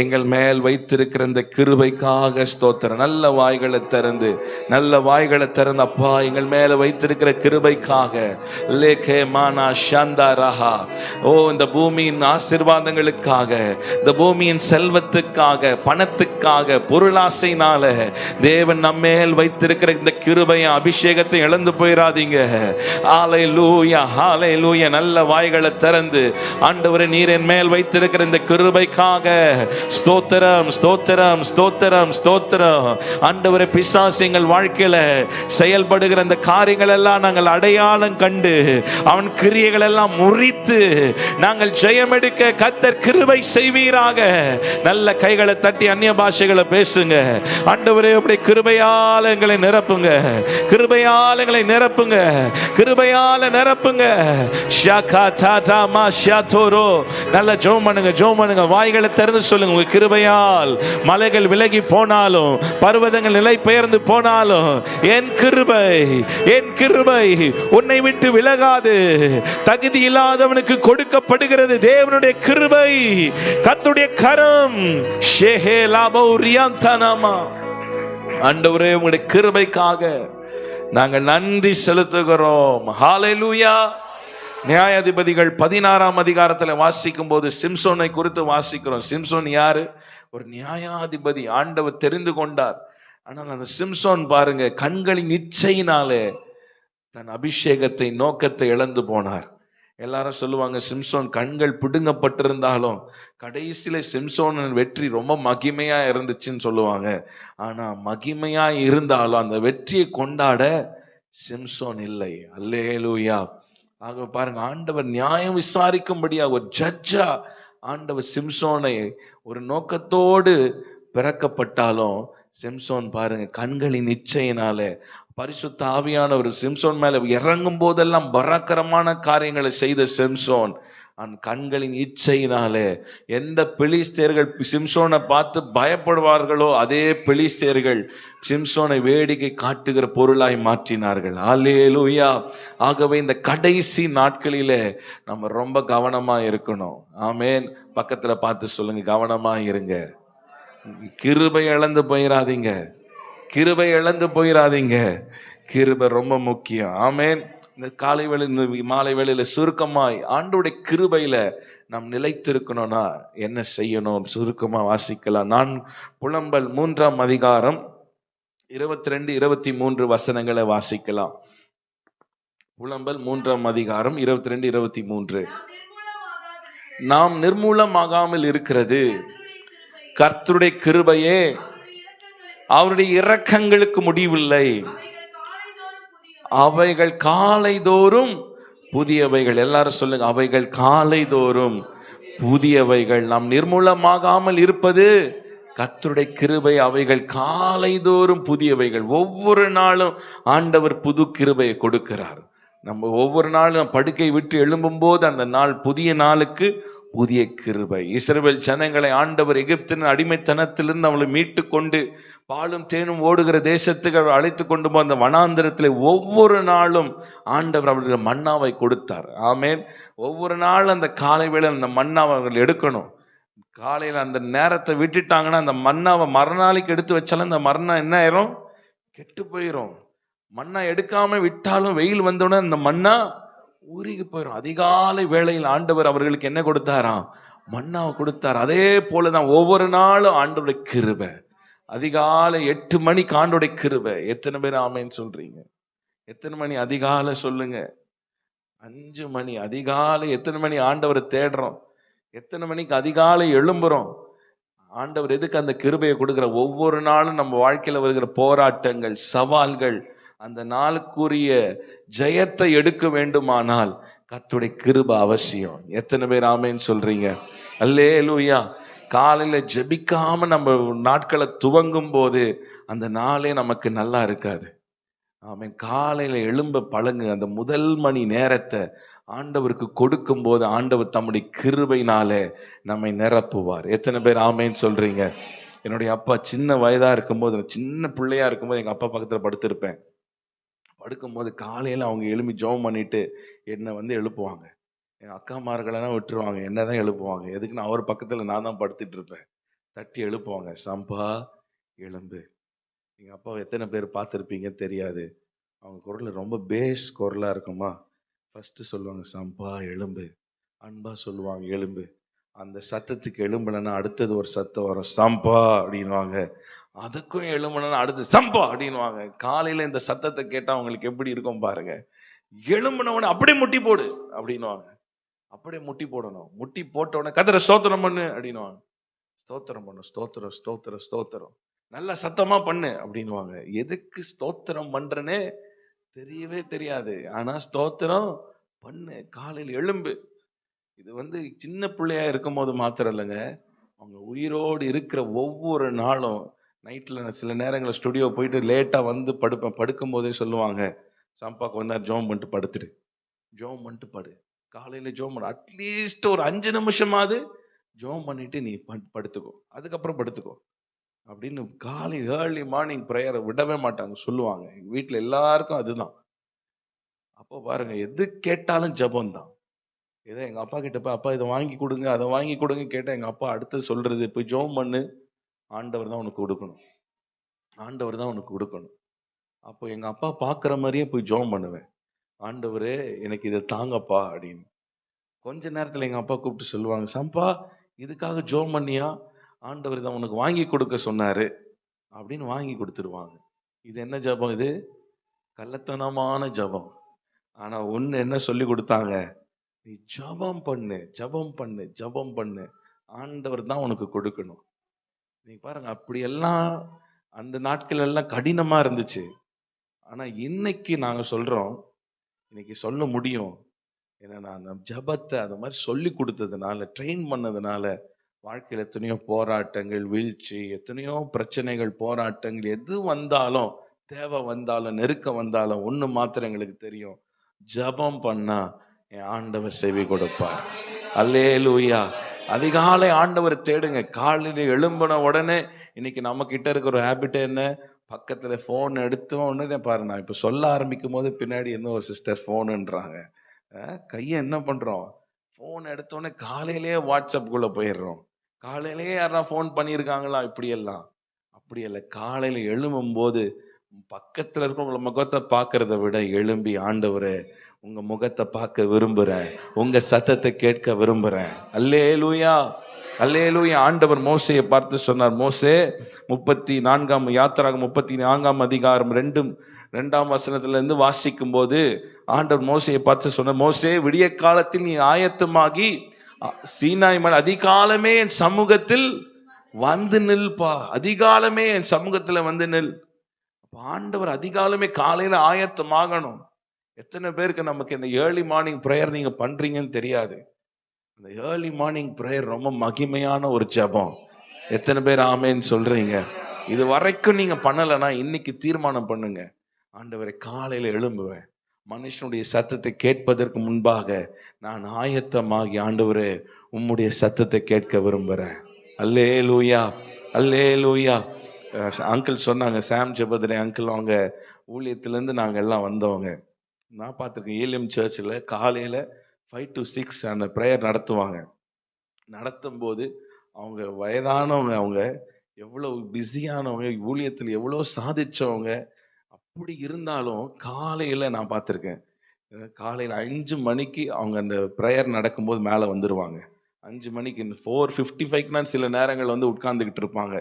எங்கள் மேல் வைத்திருக்கிற இந்த கிருபைக்காக ஸ்தோத்திரம். நல்ல வாய்களை திறந்து, நல்ல வாய்களை திறந்து, அப்பா எங்கள் மேல வைத்திருக்கிற கிருபைக்காக லேகே மானா ஷாந்தா ரஹா. ஓ, இந்த பூமியின் ஆசீர்வாதங்களுக்காக, இந்த பூமியின் செல்வத்துக்காக, பணத்துக்காக, பொருளாசைனால தேவன் நம்மேல் வைத்திருக்கிற இந்த கிருபையை, அபிஷேகத்தை இழந்து போயிடாதீங்க. ஹல்லேலூயா, ஹல்லேலூயா. நல்ல வாய்களை திறந்து, ஆண்டவரே நீர் என் மேல் வைத்திருக்கிற இந்த கிருபைக்காக ஸ்தோத்திரம், ஸ்தோத்திரம், ஸ்தோத்திரம், ஸ்தோத்திரம். ஆண்டவரே பிசாசு எங்கள் வாழ்க்கையில செயல்படுகிற இந்த காரியங்கள் எல்லாம் நாங்கள் அடையாளம் கண்டு அவன் கிரியைகள் எல்லாம் முறித்து நாங்கள் ஜெயம் எடுக்க கர்த்தர் கிருபை செய்வீராக. நல்ல கைகளை தட்டி அந்நிய பாஷைகளை பேசுங்க. ஆண்டவரே அப்படி கிருபையால எங்களை நிரப்புங்க, கிருபையால எங்களை நிரப்புங்க, கிருபையால நிரப்புங்க. ஷாகா தாதா மா ஷாதோரோ. நல்ல ஜெபம் பண்ணுங்க, ஜெபம் பண்ணுங்க. வாய்களை திறந்து சொல்லுங்க, உங்க கிருபையால் மலைகள் விலகி போனாலும், பர்வதங்கள் நிலை பெயர்ந்து போனாலும், என் கிருபை, என் கிருபை உன்னை விட்டு விலகாது. தகுதி இல்லாதவனுக்கு கொடுக்கப்படுகிறது தேவனுடைய கிருபை, கர்த்தருடைய கரம். ஷேஹே லாபோ ரியாந்தனமா. ஆண்டவரே உங்களுடைய கிருபைக்காக நாங்கள் நன்றி செலுத்துகிறோம். ஹல்லேலூயா. நியாயாதிபதிகள் 16ஆம் அதிகாரத்தில் வாசிக்கும் போது சிம்சோனை குறித்து வாசிக்கிறோம். சிம்சோன் யாரு? ஒரு நியாயாதிபதி. ஆண்டவர் தெரிந்து கொண்டார். ஆனால் அந்த சிம்சோன் பாருங்க, கண்களின் இச்சையினாலே தன் அபிஷேகத்தை, நோக்கத்தை இழந்து போனார். எல்லாரும் சொல்லுவாங்க, சிம்சோன் கண்கள் பிடுங்கப்பட்டிருந்தாலும் கடைசியில சிம்சோனின் வெற்றி ரொம்ப மகிமையா இருந்துச்சுன்னு சொல்லுவாங்க. ஆனா மகிமையா இருந்தாலும் அந்த வெற்றியை கொண்டாட சிம்சோன் இல்லை. அல்லேலூயா. ஆக பாருங்க, ஆண்டவர் நியாயம் விசாரிக்கும்படியா ஒரு ஜட்ஜா ஆண்டவர் சிம்சோனை ஒரு நோக்கத்தோடு பிறக்கப்பட்டாலும், சிம்சோன் பாருங்க கண்களின் இச்சையினால, பரிசுத்த ஆவியானவர் சிம்சோன் மேல இறங்கும் போதெல்லாம் பராக்கிரமான காரியங்களை செய்த சிம்சோன் கண்களின் இச்சையினாலே எந்த பெலிஸ்தேர்கள் சிம்சோனை பார்த்து பயப்படுவார்களோ அதே பெலிஸ்தேர்கள் சிம்சோனை வேடிக்கை காட்டுகிற பொருளாய் மாற்றினார்கள். அல்லேலூயா. ஆகவே இந்த கடைசி நாட்களிலே நம்ம ரொம்ப கவனமா இருக்கணும். ஆமேன். பக்கத்துல பார்த்து சொல்லுங்க, கவனமா இருங்க. கிருபை இழந்து போயிடாதீங்க, கிருபை இழந்து போயிடாதீங்க. கிருபை ரொம்ப முக்கியம். ஆமேன். இந்த காலை வேளை, இந்த மாலை வேளையில சுருக்கமாய் ஆண்டோடைய கிருபையில நாம் நிலைத்திருக்கணும்னா என்ன செய்யணும் சுருக்கமா வாசிக்கலாம். நான் புலம்பல் 3ஆம் அதிகாரம் 22, 23 வசனங்களை வாசிக்கலாம். புலம்பல் 3ஆம் அதிகாரம் 22, 23. நாம் நிர்மூலமாகாமல் இருக்கிறது கர்த்தருடைய கிருபையே, அவருடைய இரக்கங்களுக்கு முடிவில்லை, அவைகள் காலைதோறும் புதியவைகள். எல்லாரும் சொல்லுங்க, அவைகள் காலைதோறும் புதியவைகள். நாம் நிர்மூலமாகாமல் இருப்பது கர்த்தருடைய கிருபை, அவைகள் காலைதோறும் புதியவைகள். ஒவ்வொரு நாளும் ஆண்டவர் புது கிருபையை கொடுக்கிறார். நம்ம ஒவ்வொரு நாளும் படுக்கை விட்டு எழும்பும் போது அந்த நாள் புதிய நாளுக்கு புதிய கிருபை. இஸ்ரவேல் ஜனங்களை ஆண்டவர் எகிப்தின் அடிமைத்தனத்திலிருந்து அவளை மீட்டு கொண்டு பாலும் தேனும் ஓடுகிற தேசத்துக்கு அவர் அழைத்து கொண்டு போய் அந்த வனாந்திரத்தில் ஒவ்வொரு நாளும் ஆண்டவர் அவர்களுக்கு மன்னாவை கொடுத்தார். ஆமேன். ஒவ்வொரு நாளும் அந்த காலை வேளை அந்த மன்னாவை அவர்கள் எடுக்கணும். காலையில் அந்த நேரத்தை விட்டுட்டாங்கன்னா அந்த மன்னாவை மறுநாளைக்கு எடுத்து வச்சாலும் அந்த மறுநா என்ன ஆயிரும்? கெட்டு போயிடும். மண்ணா எடுக்காம விட்டாலும் வெயில் வந்தோடனே அந்த மண்ணா ஊறிக்கு போயிடும். அதிகாலை வேளையில் ஆண்டவர் அவர்களுக்கு என்ன கொடுத்தாராம்? மன்னாவை கொடுத்தார். அதே போலதான் ஒவ்வொரு நாளும் ஆண்டவருடைய கிருபை. அதிகாலை 8 மணிக்கு ஆண்டவருடைய கிருபை. எத்தனை பேர் ஆமேன்னு சொல்றீங்க? எத்தனை மணி அதிகாலை சொல்லுங்க? 5 மணி அதிகாலை. எத்தனை மணி ஆண்டவரை தேடுறோம்? எத்தனை மணிக்கு அதிகாலை எழும்புறோம்? ஆண்டவர் எதுக்கு அந்த கிருபையை கொடுக்கிற? ஒவ்வொரு நாளும் நம்ம வாழ்க்கையில் வருகிற போராட்டங்கள், சவால்கள், அந்த நாளுக்குரிய ஜெயத்தை எடுக்க வேண்டுமானால் கர்த்தருடைய கிருபை அவசியம். எத்தனை பேர் ஆமேன்னு சொல்றீங்க? அல்லேலூயா. காலையில ஜெபிக்காம நம்ம நாட்களை துவங்கும் போது அந்த நாளே நமக்கு நல்லா இருக்காது. ஆமேன். காலையில எழும்ப பழங்கு. அந்த முதல் மணி நேரத்தை ஆண்டவருக்கு கொடுக்கும் போது ஆண்டவர் தம்முடைய கிருபையினாலே நம்மை நிரப்புவார். எத்தனை பேர் ஆமேன்னு சொல்றீங்க? என்னுடைய அப்பா சின்ன வயதா இருக்கும்போது, சின்ன பிள்ளையா இருக்கும்போது எங்க அப்பா பக்கத்துல படுத்திருப்பேன். படுக்கும்போது காலையில் அவங்க எழுப்பி ஜெபம் பண்ணிட்டு என்னை எழுப்புவாங்க. என் அக்காமார்களெல்லாம் விட்டுருவாங்க, என்ன தான் எழுப்புவாங்க. எதுக்குன்னு அவர் பக்கத்தில் நான் தான் படுத்துட்டு இருப்பேன். தட்டி எழுப்புவாங்க, சம்பா எழும்பு. எங்கள் அப்பா எத்தனை பேர் பார்த்துருப்பீங்க தெரியாது. அவங்க குரல் ரொம்ப பேஸ் குரலாக இருக்குமா. ஃபஸ்ட்டு சொல்லுவாங்க சம்பா எழும்பு, அன்பா சொல்லுவாங்க எழும்பு. அந்த சத்தத்துக்கு எழும்புனா அடுத்தது ஒரு சத்தம் வரும், சம்பா அப்படின்வாங்க. அதுக்கும் எழும்புனா அடுத்து சம்பா அப்படின்வாங்க. காலையில் இந்த சத்தத்தை கேட்டால் அவங்களுக்கு எப்படி இருக்கும் பாருங்க. எழும்புனவன அப்படியே முட்டி போடு அப்படின்வாங்க. அப்படியே முட்டி போடணும். முட்டி போட்ட உடனே கர்த்தரை ஸ்தோத்திரம் பண்ணு அப்படின்வாங்க. ஸ்தோத்திரம் பண்ணு, ஸ்தோத்திரம் ஸ்தோத்திரம் ஸ்தோத்திரம், நல்ல சத்தமா பண்ணு அப்படின்வாங்க. எதுக்கு ஸ்தோத்திரம் பண்றேன்னே தெரியவே தெரியாது. ஆனா ஸ்தோத்திரம் பண்ணு, காலையில் எழும்பு. இது சின்ன பிள்ளையா இருக்கும் போது மாத்திரம் இல்லைங்க, அவங்க உயிரோடு இருக்கிற ஒவ்வொரு நாளும். நைட்டில் சில நேரங்களில் ஸ்டுடியோ போயிட்டு லேட்டாக வந்து படுப்பேன். படுக்கும் போதே சொல்லுவாங்க, சம்பா கொஞ்ச நேரம் ஜோம் பண்ணிட்டு படுத்துடு, ஜோம் பண்ணிட்டு படு. காலையில் ஜோம் பண்ண அட்லீஸ்ட் ஒரு 5 நிமிஷமாவது ஜோம் பண்ணிட்டு நீ படுத்துக்கோ, அதுக்கப்புறம் படுத்துக்கோ அப்படின்னு காலை ஏர்லி மார்னிங் ப்ரேயரை விடவே மாட்டாங்க சொல்லுவாங்க. எங்கள் வீட்டில் எல்லாருக்கும் அதுதான். அப்போ பாருங்க, எது கேட்டாலும் ஜபம் தான். ஏதோ எங்கள் அப்பா கிட்ட போய் அப்பா இதை வாங்கி கொடுங்க அதை வாங்கி கொடுங்க கேட்டால் எங்கள் அப்பா அடுத்து சொல்கிறது, போய் ஜோம் பண்ணு, ஆண்டவர் தான் உனக்கு கொடுக்கணும், ஆண்டவர் தான் உனக்கு கொடுக்கணும். அப்போ எங்கள் அப்பா பார்க்குற மாதிரியே போய் ஜோம் பண்ணுவேன், ஆண்டவரே எனக்கு இதை தாங்கப்பா அப்படின்னு. கொஞ்ச நேரத்தில் எங்கள் அப்பா கூப்பிட்டு சொல்லுவாங்க, சம்பா இதுக்காக ஜோம் பண்ணியா, ஆண்டவர் தான் உனக்கு வாங்கி கொடுக்க சொன்னார் அப்படின்னு வாங்கி கொடுத்துருவாங்க. இது என்ன ஜபம்? இது கள்ளத்தனமான ஜபம். ஆனால் ஒன்று என்ன சொல்லி கொடுத்தாங்க, நீ ஜபம் பண்ணு, ஜபம் பண்ணு, ஜபம் பண்ணு, ஆண்டவர் தான் உனக்கு கொடுக்கணும். நீ பாருங்க, அப்படியெல்லாம் அந்த நாட்கள் எல்லாம் கடினமா இருந்துச்சு. ஆனா இன்னைக்கு நாங்க சொல்றோம், இன்னைக்கு சொல்ல முடியும். ஏன்னா நான் ஜபத்தை அந்த மாதிரி சொல்லி கொடுத்ததுனால, ட்ரெயின் பண்ணதுனால வாழ்க்கையில் எத்தனையோ போராட்டங்கள், வீழ்ச்சி, எத்தனையோ பிரச்சனைகள், போராட்டங்கள் எது வந்தாலும், தேவை வந்தாலும், நெருக்கம் வந்தாலும் ஒன்று மாத்திரம் எங்களுக்கு தெரியும், ஜபம் பண்ணா என் ஆண்டவர் செவி கொடுப்பார். அல்லேலூயா. அதிகாலை ஆண்டவர் தேடுங்க. காலையில் எழும்பின உடனே இன்னைக்கு நம்ம கிட்ட இருக்கிற ஒரு ஹேபிட் என்ன, பக்கத்துல ஃபோன் எடுத்தோம் உடனே பாரு, நான் இப்போ சொல்ல ஆரம்பிக்கும் போது பின்னாடி என்ன ஒரு சிஸ்டர் ஃபோனுன்றாங்க. கையை என்ன பண்றோம், ஃபோன் எடுத்தோடனே காலையிலேயே வாட்ஸ்அப்புக்குள்ள போயிடுறோம். காலையிலேயே யாரா ஃபோன் பண்ணியிருக்காங்களா, இப்படியெல்லாம் அப்படி இல்லை. காலையில் எழும்பும் போது பக்கத்தில் இருக்கிறவங்கள முகத்தை பார்க்கறத விட எழும்பி, ஆண்டவரே உங்க முகத்தை பார்க்க விரும்புறேன், உங்க சத்தத்தை கேட்க விரும்புறேன். அல்லேலூயா, அல்லேலூயா. ஆண்டவர் மோசையை பார்த்து சொன்னார், மோசே 34 யாத்திராகமம் 34 அதிகாரம் 2ஆம் வசனத்துல இருந்து வாசிக்கும் போது ஆண்டவர் மோசையை பார்த்து சொன்னார், மோசே விடிய காலத்தில் நீ ஆயத்தமாகி சீனாய் மலை அதிகாலமே என் சமூகத்தில் வந்து நில்பா. அதிகாலமே என் சமூகத்துல வந்து நில். ஆண்டவர் அதிகாலமே காலையில ஆயத்தமாகணும். எத்தனை பேருக்கு நமக்கு இந்த ஏர்லி மார்னிங் ப்ரேயர் நீங்க பண்றீங்கன்னு தெரியாது. இந்த ஏர்லி மார்னிங் ப்ரேயர் ரொம்ப மகிமையான ஒரு ஜெபம். எத்தனை பேர் ஆமேன்னு சொல்றீங்க? இது வரைக்கும் நீங்க பண்ணலைன்னா இன்னைக்கு தீர்மானம் பண்ணுங்க, ஆண்டவரை காலையில எழும்புவேன், மனுஷனுடைய சத்தத்தை கேட்பதற்கு முன்பாக நான் ஆயத்தமாகி, ஆண்டவரே உம்முடைய சத்தத்தை கேட்க விரும்புகிறேன். அல்லேலூயா, அல்லேலூயா. அங்கிள் சொன்னாங்க, சாம் ஜெபத்ரே அங்கிள், அவங்க ஊழியத்திலேருந்து நாங்கள் எல்லாம் வந்தவங்க. நான் பார்த்துருக்கேன், ஏலியம் சர்ச்சில் காலையில் 5 to 6 அந்த ப்ரேயர் நடத்துவாங்க. நடத்தும் போது அவங்க வயதானவங்க, அவங்க எவ்வளோ பிஸியானவங்க, ஊழியத்தில் எவ்வளோ சாதிச்சவங்க, அப்படி இருந்தாலும் காலையில் நான் பார்த்துருக்கேன், காலையில் 5 மணிக்கு அவங்க அந்த ப்ரேயர் நடக்கும்போது மேலே வந்துடுவாங்க. 5 மணிக்கு 4:55 சில நேரங்கள் வந்து உட்காந்துக்கிட்டு இருப்பாங்க.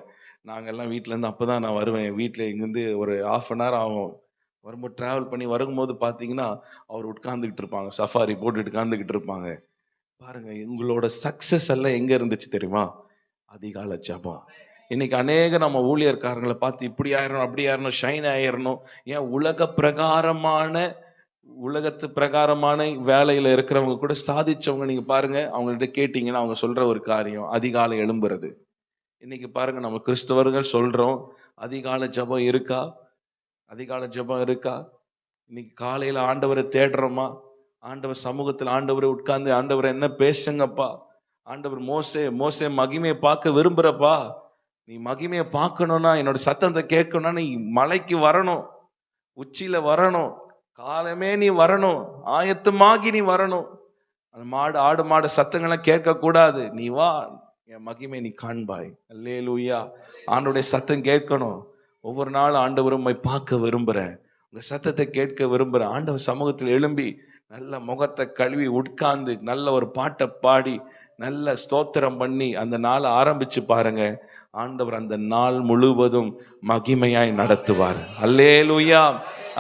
நாங்கள்லாம் வீட்டிலேருந்து அப்போ தான் நான் வருவேன். வீட்டில் இங்கேருந்து ஒரு 1/2 hour ஆகும். வரும்போது ட்ராவல் பண்ணி வரும்போது பார்த்தீங்கன்னா அவர் உட்காந்துக்கிட்டு இருப்பாங்க, சஃபாரி போட்டு உட்காந்துக்கிட்டு இருப்பாங்க. பாருங்க, உங்களோட சக்ஸஸ் எல்லாம் எங்கே இருந்துச்சு தெரியுமா? அதிகாலை ஜபம். இன்னைக்கு அநேக நம்ம ஊழியர்காரங்களை பார்த்து இப்படி ஆயிரணும், அப்படி ஆயிரணும், ஷைன் ஆயிரணும். ஏன் உலகத்து பிரகாரமான வேலையில் இருக்கிறவங்க கூட சாதிச்சவங்க நீங்க பாருங்க, அவங்கள்ட்ட கேட்டீங்கன்னா அவங்க சொல்ற ஒரு காரியம் அதிகாலை எழும்புறது. இன்னைக்கு பாருங்க, நம்ம கிறிஸ்தவர்கள் சொல்றோம் அதிகாலை ஜபம் இருக்கா? அதிகாலை ஜபம் இருக்கா? இன்னைக்கு காலையில ஆண்டவரை தேடுறோமா? ஆண்டவர் சமூகத்தில் ஆண்டவரை உட்கார்ந்து, ஆண்டவரை என்ன பேசுங்கப்பா, ஆண்டவர் மோசே மகிமையை பார்க்க விரும்புறப்பா, நீ மகிமையை பார்க்கணும்னா, என்னோட சத்தத்தை கேட்கணும்னா நீ மலைக்கு வரணும், உச்சியில வரணும், காலமே நீ வரணும், ஆயத்தமாகி நீ வரணும். அந்த ஆடு மாடு சத்தங்கள்லாம் கேட்கக்கூடாது. நீ வா, என் மகிமை நீ காண்பாய். அல்லேலூயா. ஆண்டவருடைய சத்தம் கேட்கணும். ஒவ்வொரு நாளும் ஆண்டவர் உம்மை பார்க்க விரும்புகிறேன், உங்க சத்தத்தை கேட்க விரும்புகிறேன். ஆண்டவர் சமூகத்தில் எழும்பி நல்ல முகத்தை கழுவி உட்கார்ந்து நல்ல ஒரு பாட்டை பாடி நல்ல ஸ்தோத்திரம் பண்ணி அந்த நாளை ஆரம்பிச்சு பாருங்க. ஆண்டவர் அந்த நாள் முழுவதும் மகிமையாய் நடத்துவார். அல்லேலூயா.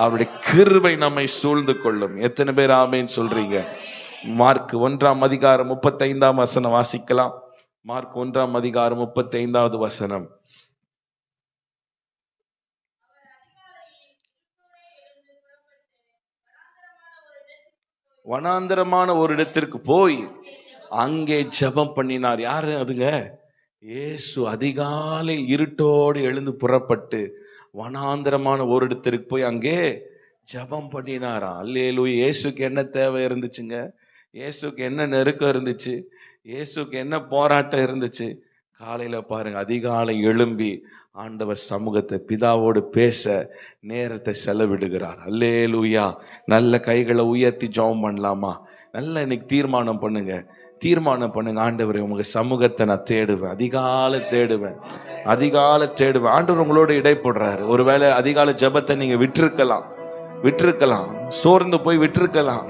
அவருடைய கிருபை நம்மை சூழ்ந்து கொள்ளும். எத்தனை பேர் ஆமேன்னு சொல்றீங்க? மார்க் 1:35 வாசிக்கலாம். மார்க் 1:35. வனாந்தரமான ஒரு இடத்திற்கு போய் அங்கே ஜெபம் பண்ணினார். யாரு அதுங்க? இயேசு அதிகாலை இருட்டோடு எழுந்து புறப்பட்டு வனாந்தரமான ஒரு இடத்திற்கு போய் அங்கே ஜெபம் பண்ணினாராம். அல்லேலூயா. இயேசுக்கு என்ன தேவை இருந்துச்சுங்க? இயேசுக்கு என்ன நெருக்கம் இருந்துச்சு? இயேசுக்கு என்ன போராட்டம் இருந்துச்சு? காலையில பாருங்க, அதிகாலை எழும்பி ஆண்டவர் சமூகத்தை பிதாவோடு பேச நேரத்தை செலவிடுகிறார். அல்லேலூயா. நல்ல கைகளை உயர்த்தி ஜெபம் பண்ணலாமா? நல்ல இன்னைக்கு தீர்மானம் பண்ணுங்க. ஆண்டவரே உங்க சமூகத்தை நான் தேடுவேன், அதிகாலை தேடுவேன். ஆண்டவர் உங்களோட இடைப்படுறாரு. ஒருவேளை அதிகாலை ஜெபத்தை நீங்க விட்டிருக்கலாம், சோர்ந்து போய் விட்டிருக்கலாம்.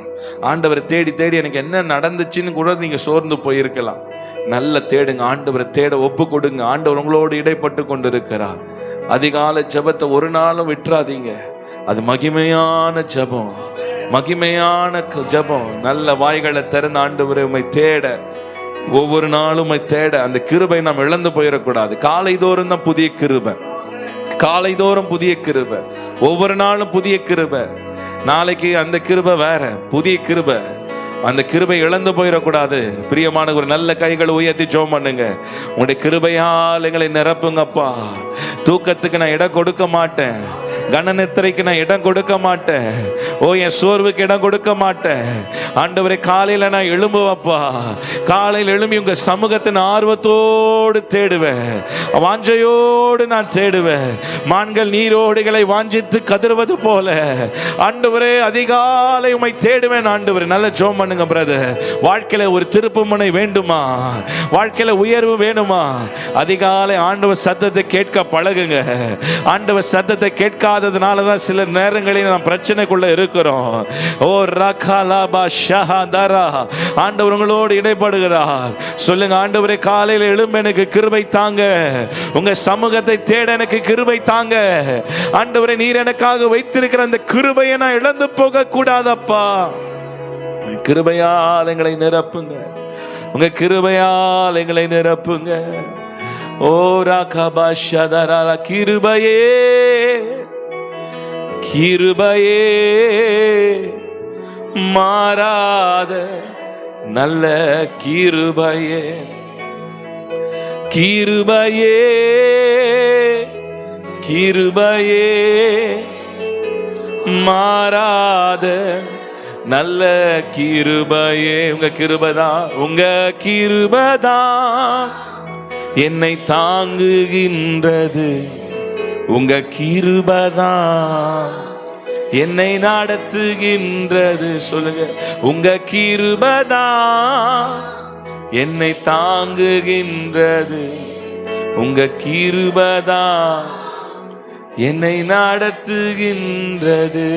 ஆண்டவரை தேடி எனக்கு என்ன நடந்துச்சுன்னு கூட நீங்க சோர்ந்து போயிருக்கலாம். நல்ல தேடுங்க, ஆண்டவரை தேட ஒப்பு கொடுங்க. ஆண்டவர் உங்களோடு இடைப்பட்டு கொண்டிருக்கிறார். அதிகாலை ஜெபத்தை ஒரு நாளும் விட்டுறாதீங்க. அது மகிமையான ஜெபம். நல்ல வாய்களை திறந்து ஆண்டவரை உம்மை தேட, ஒவ்வொரு நாளும் உம்மை தேட அந்த கிருபை நாம் இழந்து போயிடக்கூடாது. காலைதோறும் தான் புதிய கிருபை, ஒவ்வொரு நாளும் புதிய கிருபை. நாளைக்கு அந்த கிருபை வேற, புதிய கிருபை. அந்த கிருபை இழந்து போயிடக்கூடாது. பிரியமான ஒரு நல்ல கைகளை உயர்த்தி ஜெபம் பண்ணுங்க. உங்களுடைய கிருபையால் எங்களை நிரப்புங்கப்பா. தூக்கத்துக்கு நான் இடம் கொடுக்க மாட்டேன், கனநித்திரைக்கு நான் இடம் கொடுக்க மாட்டேன், என் சோர்வுக்கு இடம் கொடுக்க மாட்டேன். ஆண்டவரே, காலையில நான் எழும்புவப்பா. காலையில் எழும்பி உங்க சமூகத்தின் ஆர்வத்தோடு தேடுவேன், வாஞ்சையோடு நான் தேடுவேன். மான்கள் நீரோடுகளை வாஞ்சித்து கதறுவது போல ஆண்டவரே அதிகாலை உம்மை தேடுவேன். ஆண்டவரே, நல்ல ஜெபம் பண்ணுங்க பிரதர். வாழ்க்கையில ஒரு திருப்புமுனை வேண்டுமா? வாழ்க்கையில உயர்வு வேணுமா? அதிகாலை ஆண்டவர் சத்தத்தை கேட்க பழகுங்க. ஆண்டவர் சத்தத்தை கேட்காததுனாலதான் சில நேரங்களில் நாம் பிரச்சனைக்குள்ள இருக்கிறோம். ஆண்டவர் உங்களோடு இடைப்படுகிறார். சொல்லுங்க, ஆண்டவரே காலையில் எழும்ப எனக்கு கிருபை தாங்க, உங்க சமூகத்தை தேட எனக்கு கிருபை தாங்க. ஆண்டவரே, நீர் எனக்காக வைத்திருக்கிற அந்த கிருபையை நான் இழந்து போக கூடாதப்பா. கிருபையால் எங்களை நிரப்புங்க, உங்க கிருபையால் எங்களை நிரப்புங்க. ஓ ராகபாஷதரா, கிருபையே மாறாத நல்ல கிருபையே, மாறாத நல்ல கிருபையே. உங்க கிருபைதான், உங்க கிருபைதான் என்னை தாங்குகின்றது. உங்க கிருபைதான் என்னை நடத்துகின்றது. சொல்லுங்க, உங்க கிருபைதான் என்னை தாங்குகின்றது. உங்க கிருபைதான் என்னை நடத்துகின்றது.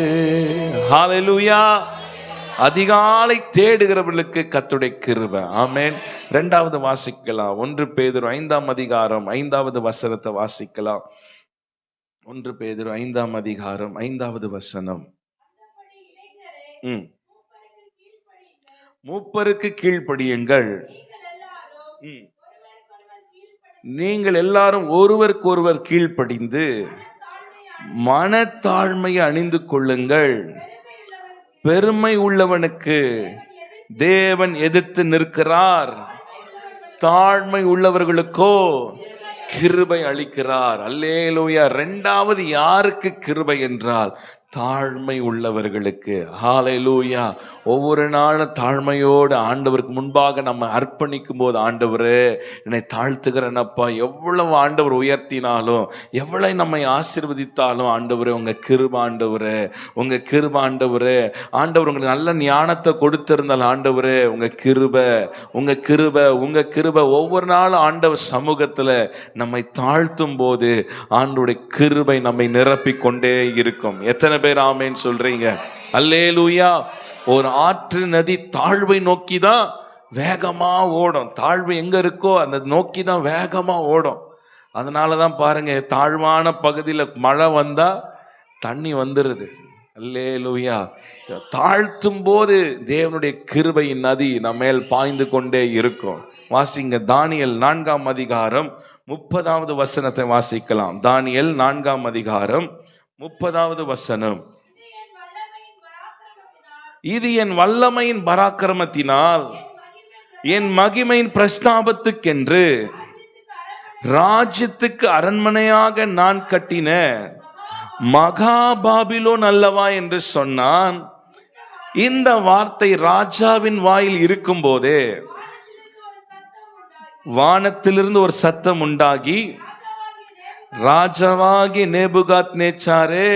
ஹல்லேலூயா. அதிகாலை தேடுகிறவர்களுக்கு கர்த்தருடைய கிருபை. ஆமென். இரண்டாவது வாசிக்கலாம். 1 பேதுரு 5ஆம் அதிகாரம் 5வது வசனத்தை வாசிக்கலாம். 1 பேதுரு 5ஆம் அதிகாரம் 5வது வசனம். மூப்பருக்கு கீழ்ப்படியுங்கள். நீங்கள் எல்லாரும் ஒருவருக்கு ஒருவர் கீழ்ப்படிந்து மனத்தாழ்மையை அணிந்து கொள்ளுங்கள். பெருமை உள்ளவனுக்கு தேவன் எதிர்த்து நிற்கிறார், தாழ்மை உள்ளவர்களுக்கோ கிருபை அளிக்கிறார். அல்லேலூயா. இரண்டாவது யாருக்கு கிருபை என்றால் தாழ்மை உள்ளவர்களுக்கு. ஹல்லேலூயா. ஒவ்வொரு நாளும் தாழ்மையோடு ஆண்டவருக்கு முன்பாக நம்ம அர்ப்பணிக்கும் போது, ஆண்டவரே என்னை தாழ்த்துகிறேனப்பா, எவ்வளவு ஆண்டவர் உயர்த்தினாலும் எவ்வளவு நம்மை ஆசீர்வதித்தாலும், ஆண்டவரே உங்க கிருபை, ஆண்டவரே உங்க கிருபை, ஆண்டவரே ஆண்டவர் உங்களுக்கு நல்ல ஞானத்தை கொடுத்திருந்தால், ஆண்டவரே உங்க கிருபை, உங்க கிருபை, உங்க கிருபை. ஒவ்வொரு நாளும் ஆண்டவர் சமூகத்துல நம்மை தாழ்த்தும் போது ஆண்டவருடைய கிருபை நம்மை நிரப்பிக் கொண்டே இருக்கும். எத்தனை பேர் ஆமென் சொல்றீங்க? அல்லேலூயா. ஒரு ஆற்று நதி தாழ்வை நோக்கி தான் வேகமா ஓடும். தாழ்வு எங்க இருக்கோ அந்த நோக்கி தான் வேகமா ஓடும். அதனாலதான் பாருங்க, தாழ்வான பகுதியில் மழை வந்தா தண்ணி வந்துருது. அல்லேலூயா. தாழ்த்தும் போது தேவனுடைய கிருபையின் நதி நம்ம மேல் பாய்ந்து கொண்டே இருக்கும். வாசிங்க, தானியேல் 4ஆம் அதிகாரம் 30வது வசனத்தை வாசிக்கலாம். தானியேல் 4ஆம் அதிகாரம் 30வது வசனம். இது என் வல்லமையின் பராக்கிரமத்தினால் என் மகிமையின் பிரஸ்தாபத்துக்கென்று ராஜ்யத்துக்கு அரண்மனையாக நான் கட்டின மகா பாபிலோன் அல்லவா என்று சொன்னான். இந்த வார்த்தை ராஜாவின் வாயில் இருக்கும் போதே வானத்திலிருந்து ஒரு சத்தம் உண்டாகி, ராஜாவாகி நேபுகாத் நேச்சாரே,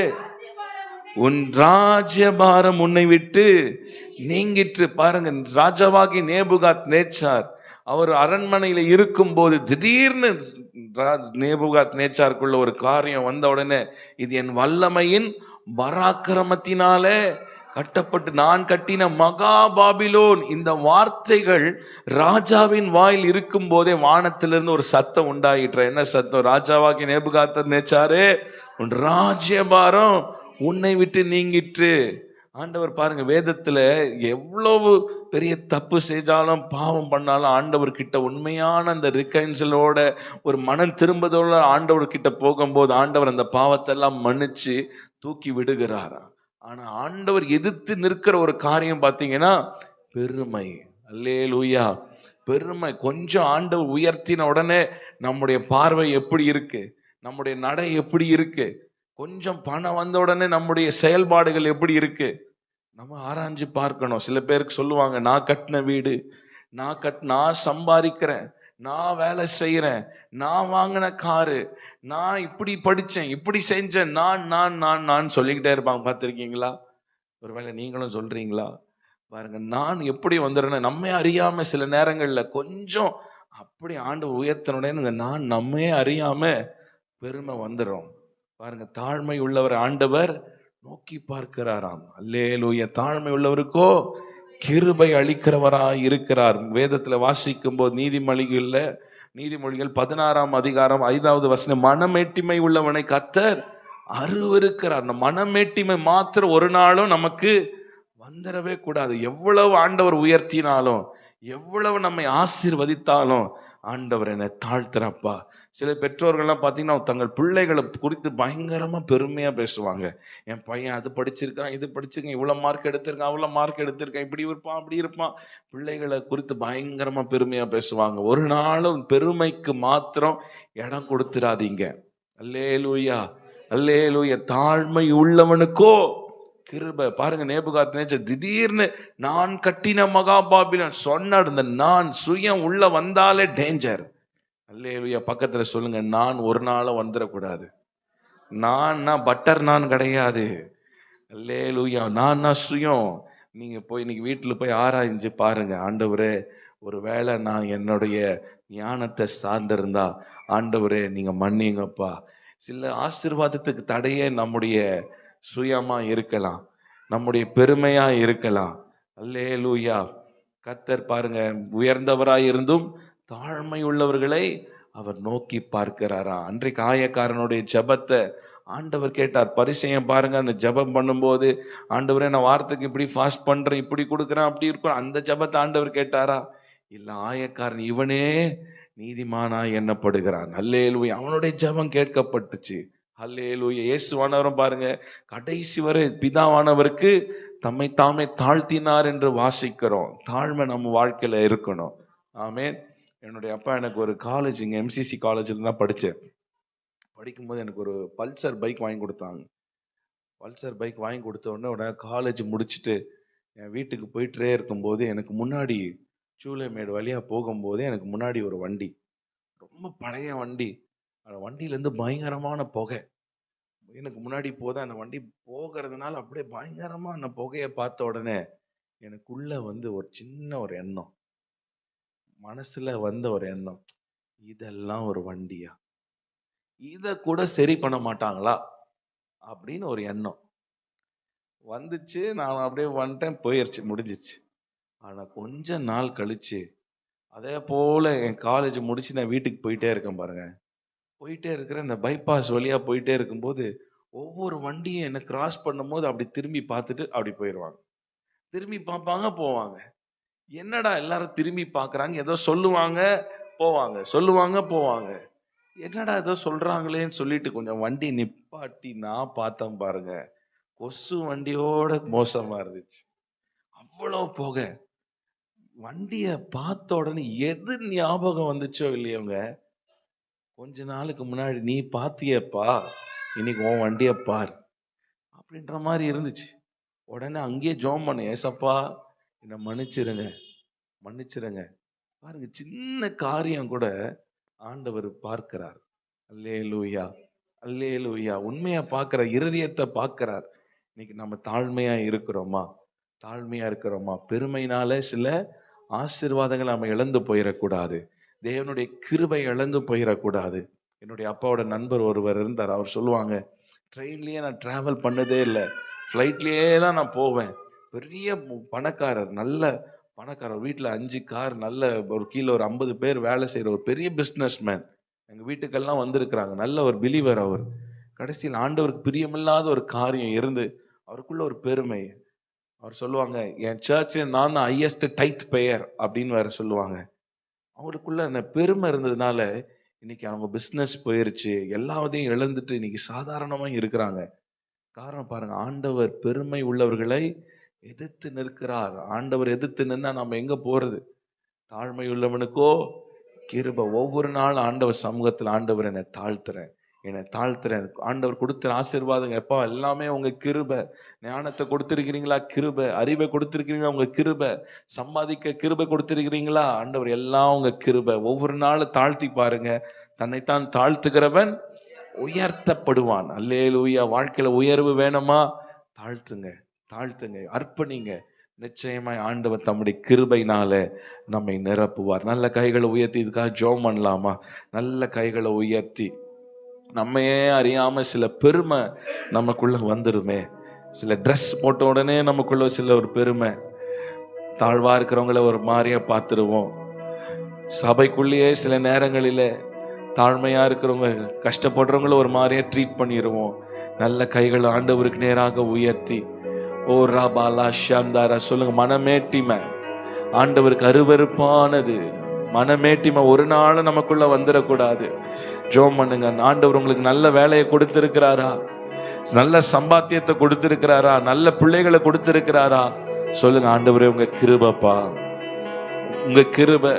உன் ராஜ்யபாரம் உன்னை விட்டு நீங்கிற்று. பாருங்க, ராஜாவாகி நேபுகாத் நேச்சார் அவர் அரண்மனையில இருக்கும் போது திடீர்னு நேபுகாத் நேச்சாருக்குள்ள ஒரு காரியம் வந்த உடனே, இது என் வல்லமையின் பராக்கிரமத்தினாலே கட்டப்பட்டு நான் கட்டின மகா பாபிலோன். இந்த வார்த்தைகள் ராஜாவின் வாயில் இருக்கும் போதே வானத்திலிருந்து ஒரு சத்தம் உண்டாயிற்று. என்ன சத்தம்? ராஜாவாகி நேபுகாத் நேச்சாரே, உன் ராஜ்யபாரம் உன்னை விட்டு நீங்கிற்று. ஆண்டவர் பாருங்க, வேதத்துல எவ்வளவு பெரிய தப்பு செஞ்சாலும் பாவம் பண்ணாலும் ஆண்டவர் கிட்ட உண்மையான அந்த ரிகைன்சலோட ஒரு மனம் திரும்பதோட ஆண்டவர் கிட்ட போகும்போது ஆண்டவர் அந்த பாவத்தை எல்லாம் மன்னிச்சு தூக்கி விடுகிறாரா. ஆனா ஆண்டவர் எதிர்த்து நிற்கிற ஒரு காரியம் பார்த்தீங்கன்னா பெருமை. அல்லேலூயா. பெருமை. கொஞ்சம் ஆண்டவர் உயர்த்தின உடனே நம்முடைய பார்வை எப்படி இருக்கு, நம்முடைய நடை எப்படி இருக்கு, கொஞ்சம் பணம் வந்த உடனே நம்முடைய செயல்பாடுகள் எப்படி இருக்கு, நம்ம ஆராய்ஞ்சு பார்க்கணும். சில பேருக்கு சொல்லுவாங்க, நான் கட்டின வீடு, நான் சம்பாதிக்கிறேன், நான் வேலை செய்யறேன், நான் வாங்கின காரு, நான் இப்படி படிச்சேன், இப்படி செஞ்சேன், நான் சொல்லிக்கிட்டே இருப்பாங்க. பார்த்துருக்கீங்களா? ஒருவேளை நீங்களும் சொல்றீங்களா? பாருங்க, நான் எப்படி வந்துடுறேன்னு நம்மே அறியாம சில நேரங்கள்ல கொஞ்சம் அப்படி ஆண்டு உயர்த்தனுடைய இந்த நான் நம்மே அறியாம பெருமை வந்துடும். பாருங்க, தாழ்மை உள்ளவர் ஆண்டவர் நோக்கி பார்க்கிறாராம். அல்லேலூயா. தாழ்மை உள்ளவருக்கோ கிருபை அளிக்கிறவராய் இருக்கிறார். வேதத்துல வாசிக்கும் போது நீதிமொழிகள் 16ஆம் அதிகாரம் 5வது வசனம், மனமேட்டிமை உள்ளவனை கர்த்தர் அருவருக்கிறார். அந்த மனமேட்டிமை மாத்திரம் ஒரு நாளும் நமக்கு வந்துடவே கூடாது. எவ்வளவு ஆண்டவர் உயர்த்தினாலும், எவ்வளவு நம்மை ஆசீர்வதித்தாலும், ஆண்டவர் என்னை தாழ்த்துறப்பா. சில பெற்றோர்கள்லாம் பார்த்தீங்கன்னா தங்கள் பிள்ளைகளை குறித்து பயங்கரமா பெருமையா பேசுவாங்க. என் பையன் அது படிச்சிருக்கான், இது படிச்சிருக்கான், இவ்வளவு மார்க் எடுத்திருக்கான், அவ்வளவு மார்க் எடுத்திருக்கான், இப்படி இருப்பான், அப்படி இருப்பான். பிள்ளைகளை குறித்து பயங்கரமா பெருமையா பேசுவாங்க. ஒரு நாளும் பெருமைக்கு மாத்திரம் இடம் கொடுத்துடாதீங்க. அல்லேலூயா. அல்லேலூயா. தாழ்மை உள்ளவனுக்கோ கிருபை பாருங்க. நேபுகாத்நேச்சர் திடீர்னு நான் கட்டின மகாபாபிலோன் சொன்னார். இந்த நான் சுயம் உள்ள வந்தாலே டேஞ்சர். அல்லேலூயா. பக்கத்துல சொல்லுங்க, நான் ஒரு நாளும் வந்துடக்கூடாது. நான் பட்டர் நான் கிடையாது. அல்லேலூயா. நான் சுயம். நீங்க போய் இன்னைக்கு வீட்டில் போய் ஆராய்ஞ்சு பாருங்க. ஆண்டவரே, ஒருவேளை நான் என்னுடைய ஞானத்தை சார்ந்திருந்தா ஆண்டவரே நீங்க மன்னிங்கப்பா. சில ஆசீர்வாதத்துக்கு தடையே நம்முடைய சுயமா இருக்கலாம், நம்முடைய பெருமையா இருக்கலாம். அல்லேலூயா. கர்த்தர் பாருங்க, உயர்ந்தவராய் இருந்தும் தாழ்மை உள்ளவர்களை அவர் நோக்கி பார்க்கிறாரா. அன்றைக்கு ஆயக்காரனுடைய ஜெபத்தை ஆண்டவர் கேட்டார். பரிசேயன் பாருங்க, அந்த ஜெபம் பண்ணும்போது ஆண்டவரே நான் வாரத்துக்கு இப்படி ஃபாஸ்ட் பண்றேன், இப்படி கொடுக்குறேன், அப்படி இருக்கும், அந்த ஜெபத்தை ஆண்டவர் கேட்டாரா? இல்ல. ஆயக்காரன் இவனே நீதிமானா எண்ணப்படுகிறான். அல்லேலூயா. அவனுடைய ஜெபம் கேட்கப்பட்டுச்சு. அல்லேலூயா. இயேசுவானவரும் பாருங்க, கடைசி வரை பிதாவானவருக்கு தம்மை தாமே தாழ்த்தினார் என்று வாசிக்கிறோம். தாழ்மை நம்ம வாழ்க்கையில இருக்கணும். ஆமென். என்னுடைய அப்பா எனக்கு ஒரு காலேஜ், இங்கே எம்சிசி காலேஜில் தான் படித்தேன். படிக்கும்போது எனக்கு ஒரு பல்சர் பைக் வாங்கி கொடுத்தாங்க. பல்சர் பைக் வாங்கி கொடுத்த உடனே காலேஜ் முடிச்சுட்டு என் வீட்டுக்கு போயிட்டே இருக்கும்போது எனக்கு முன்னாடி சூளைமேடு வழியாக போகும்போது எனக்கு முன்னாடி ஒரு வண்டி, ரொம்ப பழைய வண்டி. அந்த வண்டியிலேருந்து பயங்கரமான புகை எனக்கு முன்னாடி போத. அந்த வண்டி போகிறதுனால அப்படியே பயங்கரமாக அந்த புகையை பார்த்த உடனே எனக்குள்ள ஒரு சின்ன ஒரு எண்ணம், மனசுல ஒரு எண்ணம், இதெல்லாம் ஒரு வண்டியா, இதை கூட சரி பண்ண மாட்டாங்களா அப்படின்னு ஒரு எண்ணம் வந்துச்சு. நான் அப்படியே வந்துட்டேன், போயிடுச்சு, முடிஞ்சிச்சு. ஆனால் கொஞ்ச நாள் கழிச்சு அதே போல் என் காலேஜ் முடிச்சு நான் வீட்டுக்கு போயிட்டே இருக்கேன் பாருங்க. போயிட்டே இருக்கிறேன், இந்த பைபாஸ் வழியாக போயிட்டே இருக்கும்போது ஒவ்வொரு வண்டியும் என்னை கிராஸ் பண்ணும்போது அப்படி திரும்பி பார்த்துட்டு அப்படி போயிடுவாங்க. திரும்பி பார்ப்பாங்க, போவாங்க. என்னடா எல்லாரும் திரும்பி பார்க்குறாங்க, ஏதோ சொல்லுவாங்க போவாங்க, சொல்லுவாங்க போவாங்க, என்னடா ஏதோ சொல்கிறாங்களேன்னு சொல்லிட்டு கொஞ்சம் வண்டி நிப்பாட்டி நான் பார்த்தேன் பாருங்க, கொசு வண்டியோட மோசமாக இருந்துச்சு. அவ்வளோ புகை. வண்டியை பார்த்த உடனே எது ஞாபகம் வந்துச்சோ இல்லையோங்க, கொஞ்ச நாளுக்கு முன்னாடி நீ பார்த்தியப்பா, இன்னைக்கு உன் வண்டியை பார் அப்படின்ற மாதிரி இருந்துச்சு. உடனே அங்கேயே ஜெபம் பண்ணேன், ஏசப்பா என்னை மன்னிச்சிருங்க, மன்னிச்சிருங்க. பாருங்க, சின்ன காரியம் கூட ஆண்டவர் பார்க்கிறார். அல்லேலூயா, அல்லேலூயா. உண்மையா பார்க்கிற இருதயத்தை பார்க்கிறார். இன்னைக்கு நம்ம தாழ்மையா இருக்கிறோமா? தாழ்மையா இருக்கிறோமா? பெருமையினால சில ஆசீர்வாதங்களை நம்ம இழந்து போயிடக்கூடாது. தேவனுடைய கிருபை இழந்து போயிடக்கூடாது. என்னுடைய அப்பாவோட நண்பர் ஒருவர் இருந்தார். அவர் சொல்லுவாங்க, ட்ரெயின்லேயே நான் ட்ராவல் பண்ணதே இல்லை, ஃப்ளைட்லேயே தான் நான் போவேன். பெரிய பணக்காரர், நல்ல பணக்காரர், வீட்டில் 5 கார், நல்ல ஒரு கீழே ஒரு 50 பேர் வேலை செய்கிற ஒரு பெரிய பிஸ்னஸ் மேன். எங்கள் வீட்டுக்கெல்லாம் வந்திருக்கிறாங்க. நல்ல ஒரு பிலீவர் அவர். கடைசியில் ஆண்டவருக்கு பிரியமில்லாத ஒரு காரியம் இருந்து அவருக்குள்ள ஒரு பெருமை. அவர் சொல்லுவாங்க, என் சர்ச்சில் நான் தான் ஹையஸ்ட் டைத் பேயர் அப்படின்னு வேற சொல்லுவாங்க. அவங்களுக்குள்ள அந்த பெருமை இருந்ததுனால இன்னைக்கு அவங்க பிஸ்னஸ் போயிருச்சு, எல்லாத்தையும் இழந்துட்டு இன்னைக்கு சாதாரணமாக இருக்கிறாங்க. காரணம் பாருங்க, ஆண்டவர் பெருமை உள்ளவர்களை எதிர்த்து நிற்கிறார். ஆண்டவர் எதிர்த்து நின்னா நம்ம எங்க போறது? தாழ்மை உள்ளவனுக்கோ கிருபை. ஒவ்வொரு நாள் ஆண்டவர் சமூகத்தில், ஆண்டவர் என்னை தாழ்த்துறேன், என்னை தாழ்த்துறேன். ஆண்டவர் கொடுத்த ஆசீர்வாதங்க எப்பா எல்லாமே உங்க கிருபை. ஞானத்தை கொடுத்திருக்கிறீங்களா? கிருபை. அறிவை கொடுத்திருக்கிறீங்களா? உங்க கிருபை. சம்பாதிக்க கிருபை கொடுத்திருக்கிறீங்களா? ஆண்டவர் எல்லாம் உங்க கிருபை. ஒவ்வொரு நாளும் தாழ்த்தி பாருங்க, தன்னைத்தான் தாழ்த்துகிறவன் உயர்த்தப்படுவான். அல்லேலூயா. வாழ்க்கையில உயர்வு வேணுமா? தாழ்த்துங்க, தாழ்த்துங்க, அர்ப்பணிங்க. நிச்சயமாய் ஆண்டவர் தம்முடைய கிருபையினால நம்மை நிரப்புவார். நல்ல கைகளை உயர்த்தி இதுக்காக ஜெபம் பண்ணலாமா? நல்ல கைகளை உயர்த்தி. நம்மையே அறியாம சில பெருமை நமக்குள்ள வந்துருமே. சில ட்ரெஸ் போட்ட உடனே நமக்குள்ள சில ஒரு பெருமை. தாழ்வா இருக்கிறவங்கள ஒரு மாதிரியா பார்த்துருவோம். சபைக்குள்ளேயே சில நேரங்களில தாழ்மையா இருக்கிறவங்க, கஷ்டப்படுறவங்கள ஒரு மாதிரியா ட்ரீட் பண்ணிடுவோம். நல்ல கைகளை ஆண்டவருக்கு நேராக உயர்த்தி, ஓ ராபாலா ஷாந்தாரா சொல்லுங்க. மனமேட்டிமை ஆண்டவருக்கு அருவருப்பானது. மனமேட்டிமை ஒரு நாளும் நமக்குள்ள வந்துடக்கூடாது. ஜெபம் பண்ணுங்க. ஆண்டவர் உங்களுக்கு நல்ல வேலையை கொடுத்திருக்கிறாரா? நல்ல சம்பாத்தியத்தை கொடுத்திருக்கிறாரா? நல்ல பிள்ளைகளை கொடுத்திருக்கிறாரா? சொல்லுங்க, ஆண்டவரே உங்க கிருபைப்பா, உங்க கிருபை.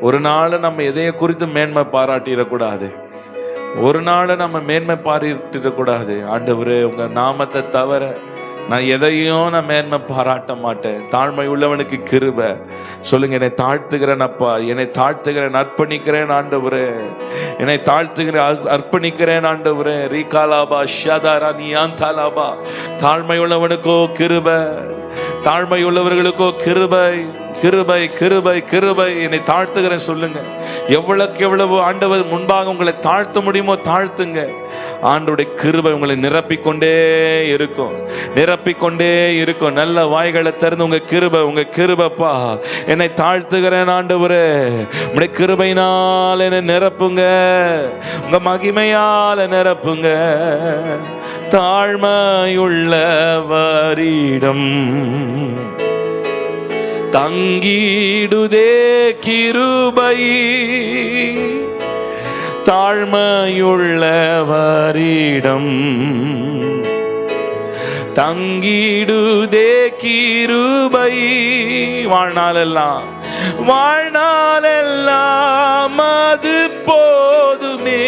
ஒரு நாள் நம்ம எதைய குறித்து மேன்மை பாராட்டிடக்கூடாது. ஒரு நாள் நம்ம மேன்மை பாராட்டிடக்கூடாது. ஆண்டவரே உங்க நாமத்தை தவிர நான் எதையும் நான் மேன்மை பாராட்ட மாட்டேன். தாழ்மை உள்ளவனுக்கு கிருபை. சொல்லுங்க, என்னை தாழ்த்துகிறேன் அப்பா, என்னை தாழ்த்துகிறேன், அர்ப்பணிக்கிறேன் ஆண்டவரே, என்னை தாழ்த்துகிறேன், அர்ப்பணிக்கிறேன் ஆண்டவரே. ரீகாலாபா ஷதாரா நியாந்தாலாபா. தாழ்மை உள்ளவனுக்கோ கிருபை, தாழ்மை உள்ளவர்களுக்கோ கிருபை, கிருபை கிருபை கிருபை. என்னை தாழ்த்துகிறேன் சொல்லுங்க. எவ்வளவுக்கு எவ்வளவு ஆண்டவர் முன்பாக உங்களை தாழ்த்த முடியுமோ தாழ்த்துங்க. ஆண்டவருடைய கிருபை உங்களை நிரப்பிக்கொண்டே இருக்கும், நிரப்பிக்கொண்டே இருக்கும். நல்ல வாய்களை திறந்து உங்க கிருபை, உங்க கிருபைப்பா, என்னை தாழ்த்துகிறேன் ஆண்டவரே, உங்களுடைய கிருபையினால் என்னை நிரப்புங்க, உங்க மகிமையால் நிரப்புங்க. தாழ்மையுள்ளவரிடம் தங்கிடுதே கிருபை, தாழ்மையுள்ளவரிடம் தங்கிடுதே கிருபை. வாழ்நாளெல்லாம், வாழ்நாளெல்லாம் அது போதுமே,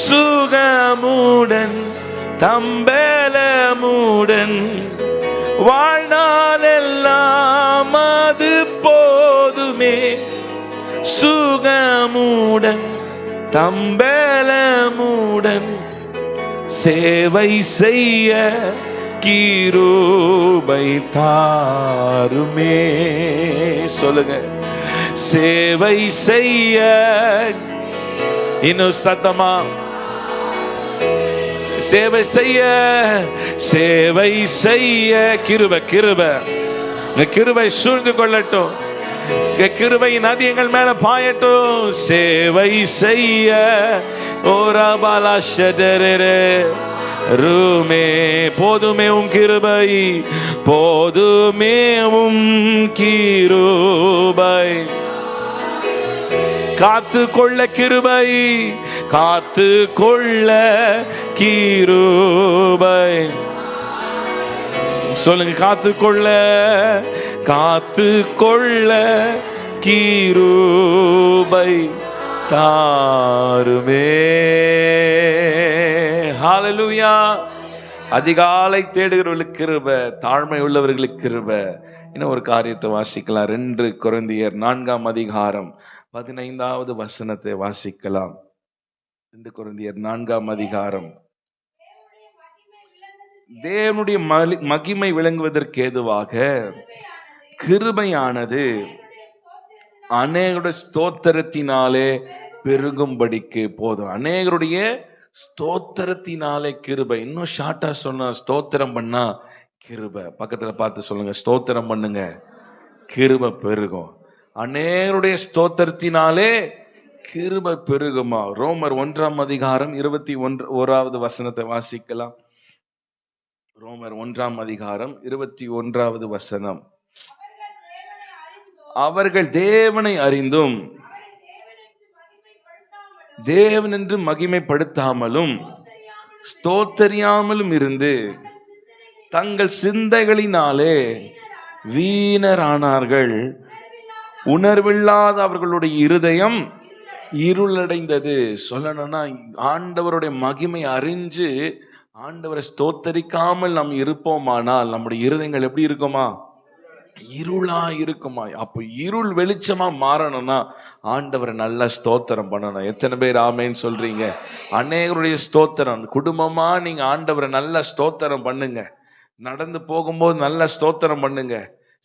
சுகமுடன் தம்பலமுடன். வாழ்நாளெல்லாம் அது போதுமே, சுகமுடன் தம்பலமுடன். சேவை செய்ய கிருபை தாருமே. சொல்லுங்க, சேவை செய்ய. இன்னும் சத்தமா, சேவை செய்ய, சேவை செய்ய கிருபை, கிருபை, கிருபை சூழ்ந்து கொள்ளட்டும், கிருபை நதி எங்கள் மேல பாயட்டும். சேவை செய்ய ஓராபாலா ஷடரே ரூமே. போதுமே உம் கிருபை, போதுமே உம் கிருபை. காத்து கொள்ள கிருபை, காத்து கொள்ள கிருபை. சொல்லுங்க, காத்து கொள்ள, காத்து கொள்ள கிருபை தாருமே. ஹல்லேலூயா. அதிகாலை தேடுகிறவர்களுக்கு கிருபை, தாழ்மை உள்ளவர்களுக்கு கிருபை. இன்னும் ஒரு காரியத்தை வாசிக்கலாம். 2 கொரிந்தியர் 4ஆம் அதிகாரம் 15வது வசனத்தை வாசிக்கலாம். 2 கொரிந்தியர் 4ஆம் அதிகாரம். தேவனுடைய மகிமை விளங்குவதற்கு ஏதுவாக கிருபையானது அநேகருடைய ஸ்தோத்திரத்தினாலே பெருகும்படிக்கு போதும். அநேகருடைய ஸ்தோத்திரத்தினாலே கிருபை. இன்னும் ஷார்ட்டா சொன்ன, ஸ்தோத்திரம் பண்ணா கிருபை. பக்கத்துல பார்த்து சொல்லுங்க, ஸ்தோத்திரம் பண்ணுங்க, கிருபை பெருகும். அநேகருடைய ஸ்தோத்திரத்தினாலே கிருபை பெருகுமா. ரோமர் 1ஆம் அதிகாரம் 21வது வசனத்தை வாசிக்கலாம். ரோமர் 1ஆம் அதிகாரம் 21வது வசனம். அவர்கள் தேவனை அறிந்தும் தேவன் என்று மகிமைப்படுத்தாமலும் ஸ்தோத்தரியாமலும் இருந்து தங்கள் சிந்தைகளினாலே வீணரானார்கள். உணர்வில்லாத அவர்களுடைய இருதயம் இருளடைந்தது. சொல்லணும்னா, ஆண்டவருடைய மகிமை அறிஞ்சு ஆண்டவரை ஸ்தோத்தரிக்காமல் நாம் இருப்போமானால் நம்முடைய இருதயங்கள் எப்படி இருக்குமா? இருளா இருக்குமா? அப்போ இருள் வெளிச்சமா மாறணும்னா ஆண்டவரை நல்லா ஸ்தோத்திரம் பண்ணணும். எத்தனை பேர் ஆமேன்னு சொல்றீங்க? அநேகருடைய ஸ்தோத்திரம். குடும்பமா நீங்க ஆண்டவரை நல்லா ஸ்தோத்திரம் பண்ணுங்க. நடந்து போகும்போது நல்லா ஸ்தோத்திரம் பண்ணுங்க.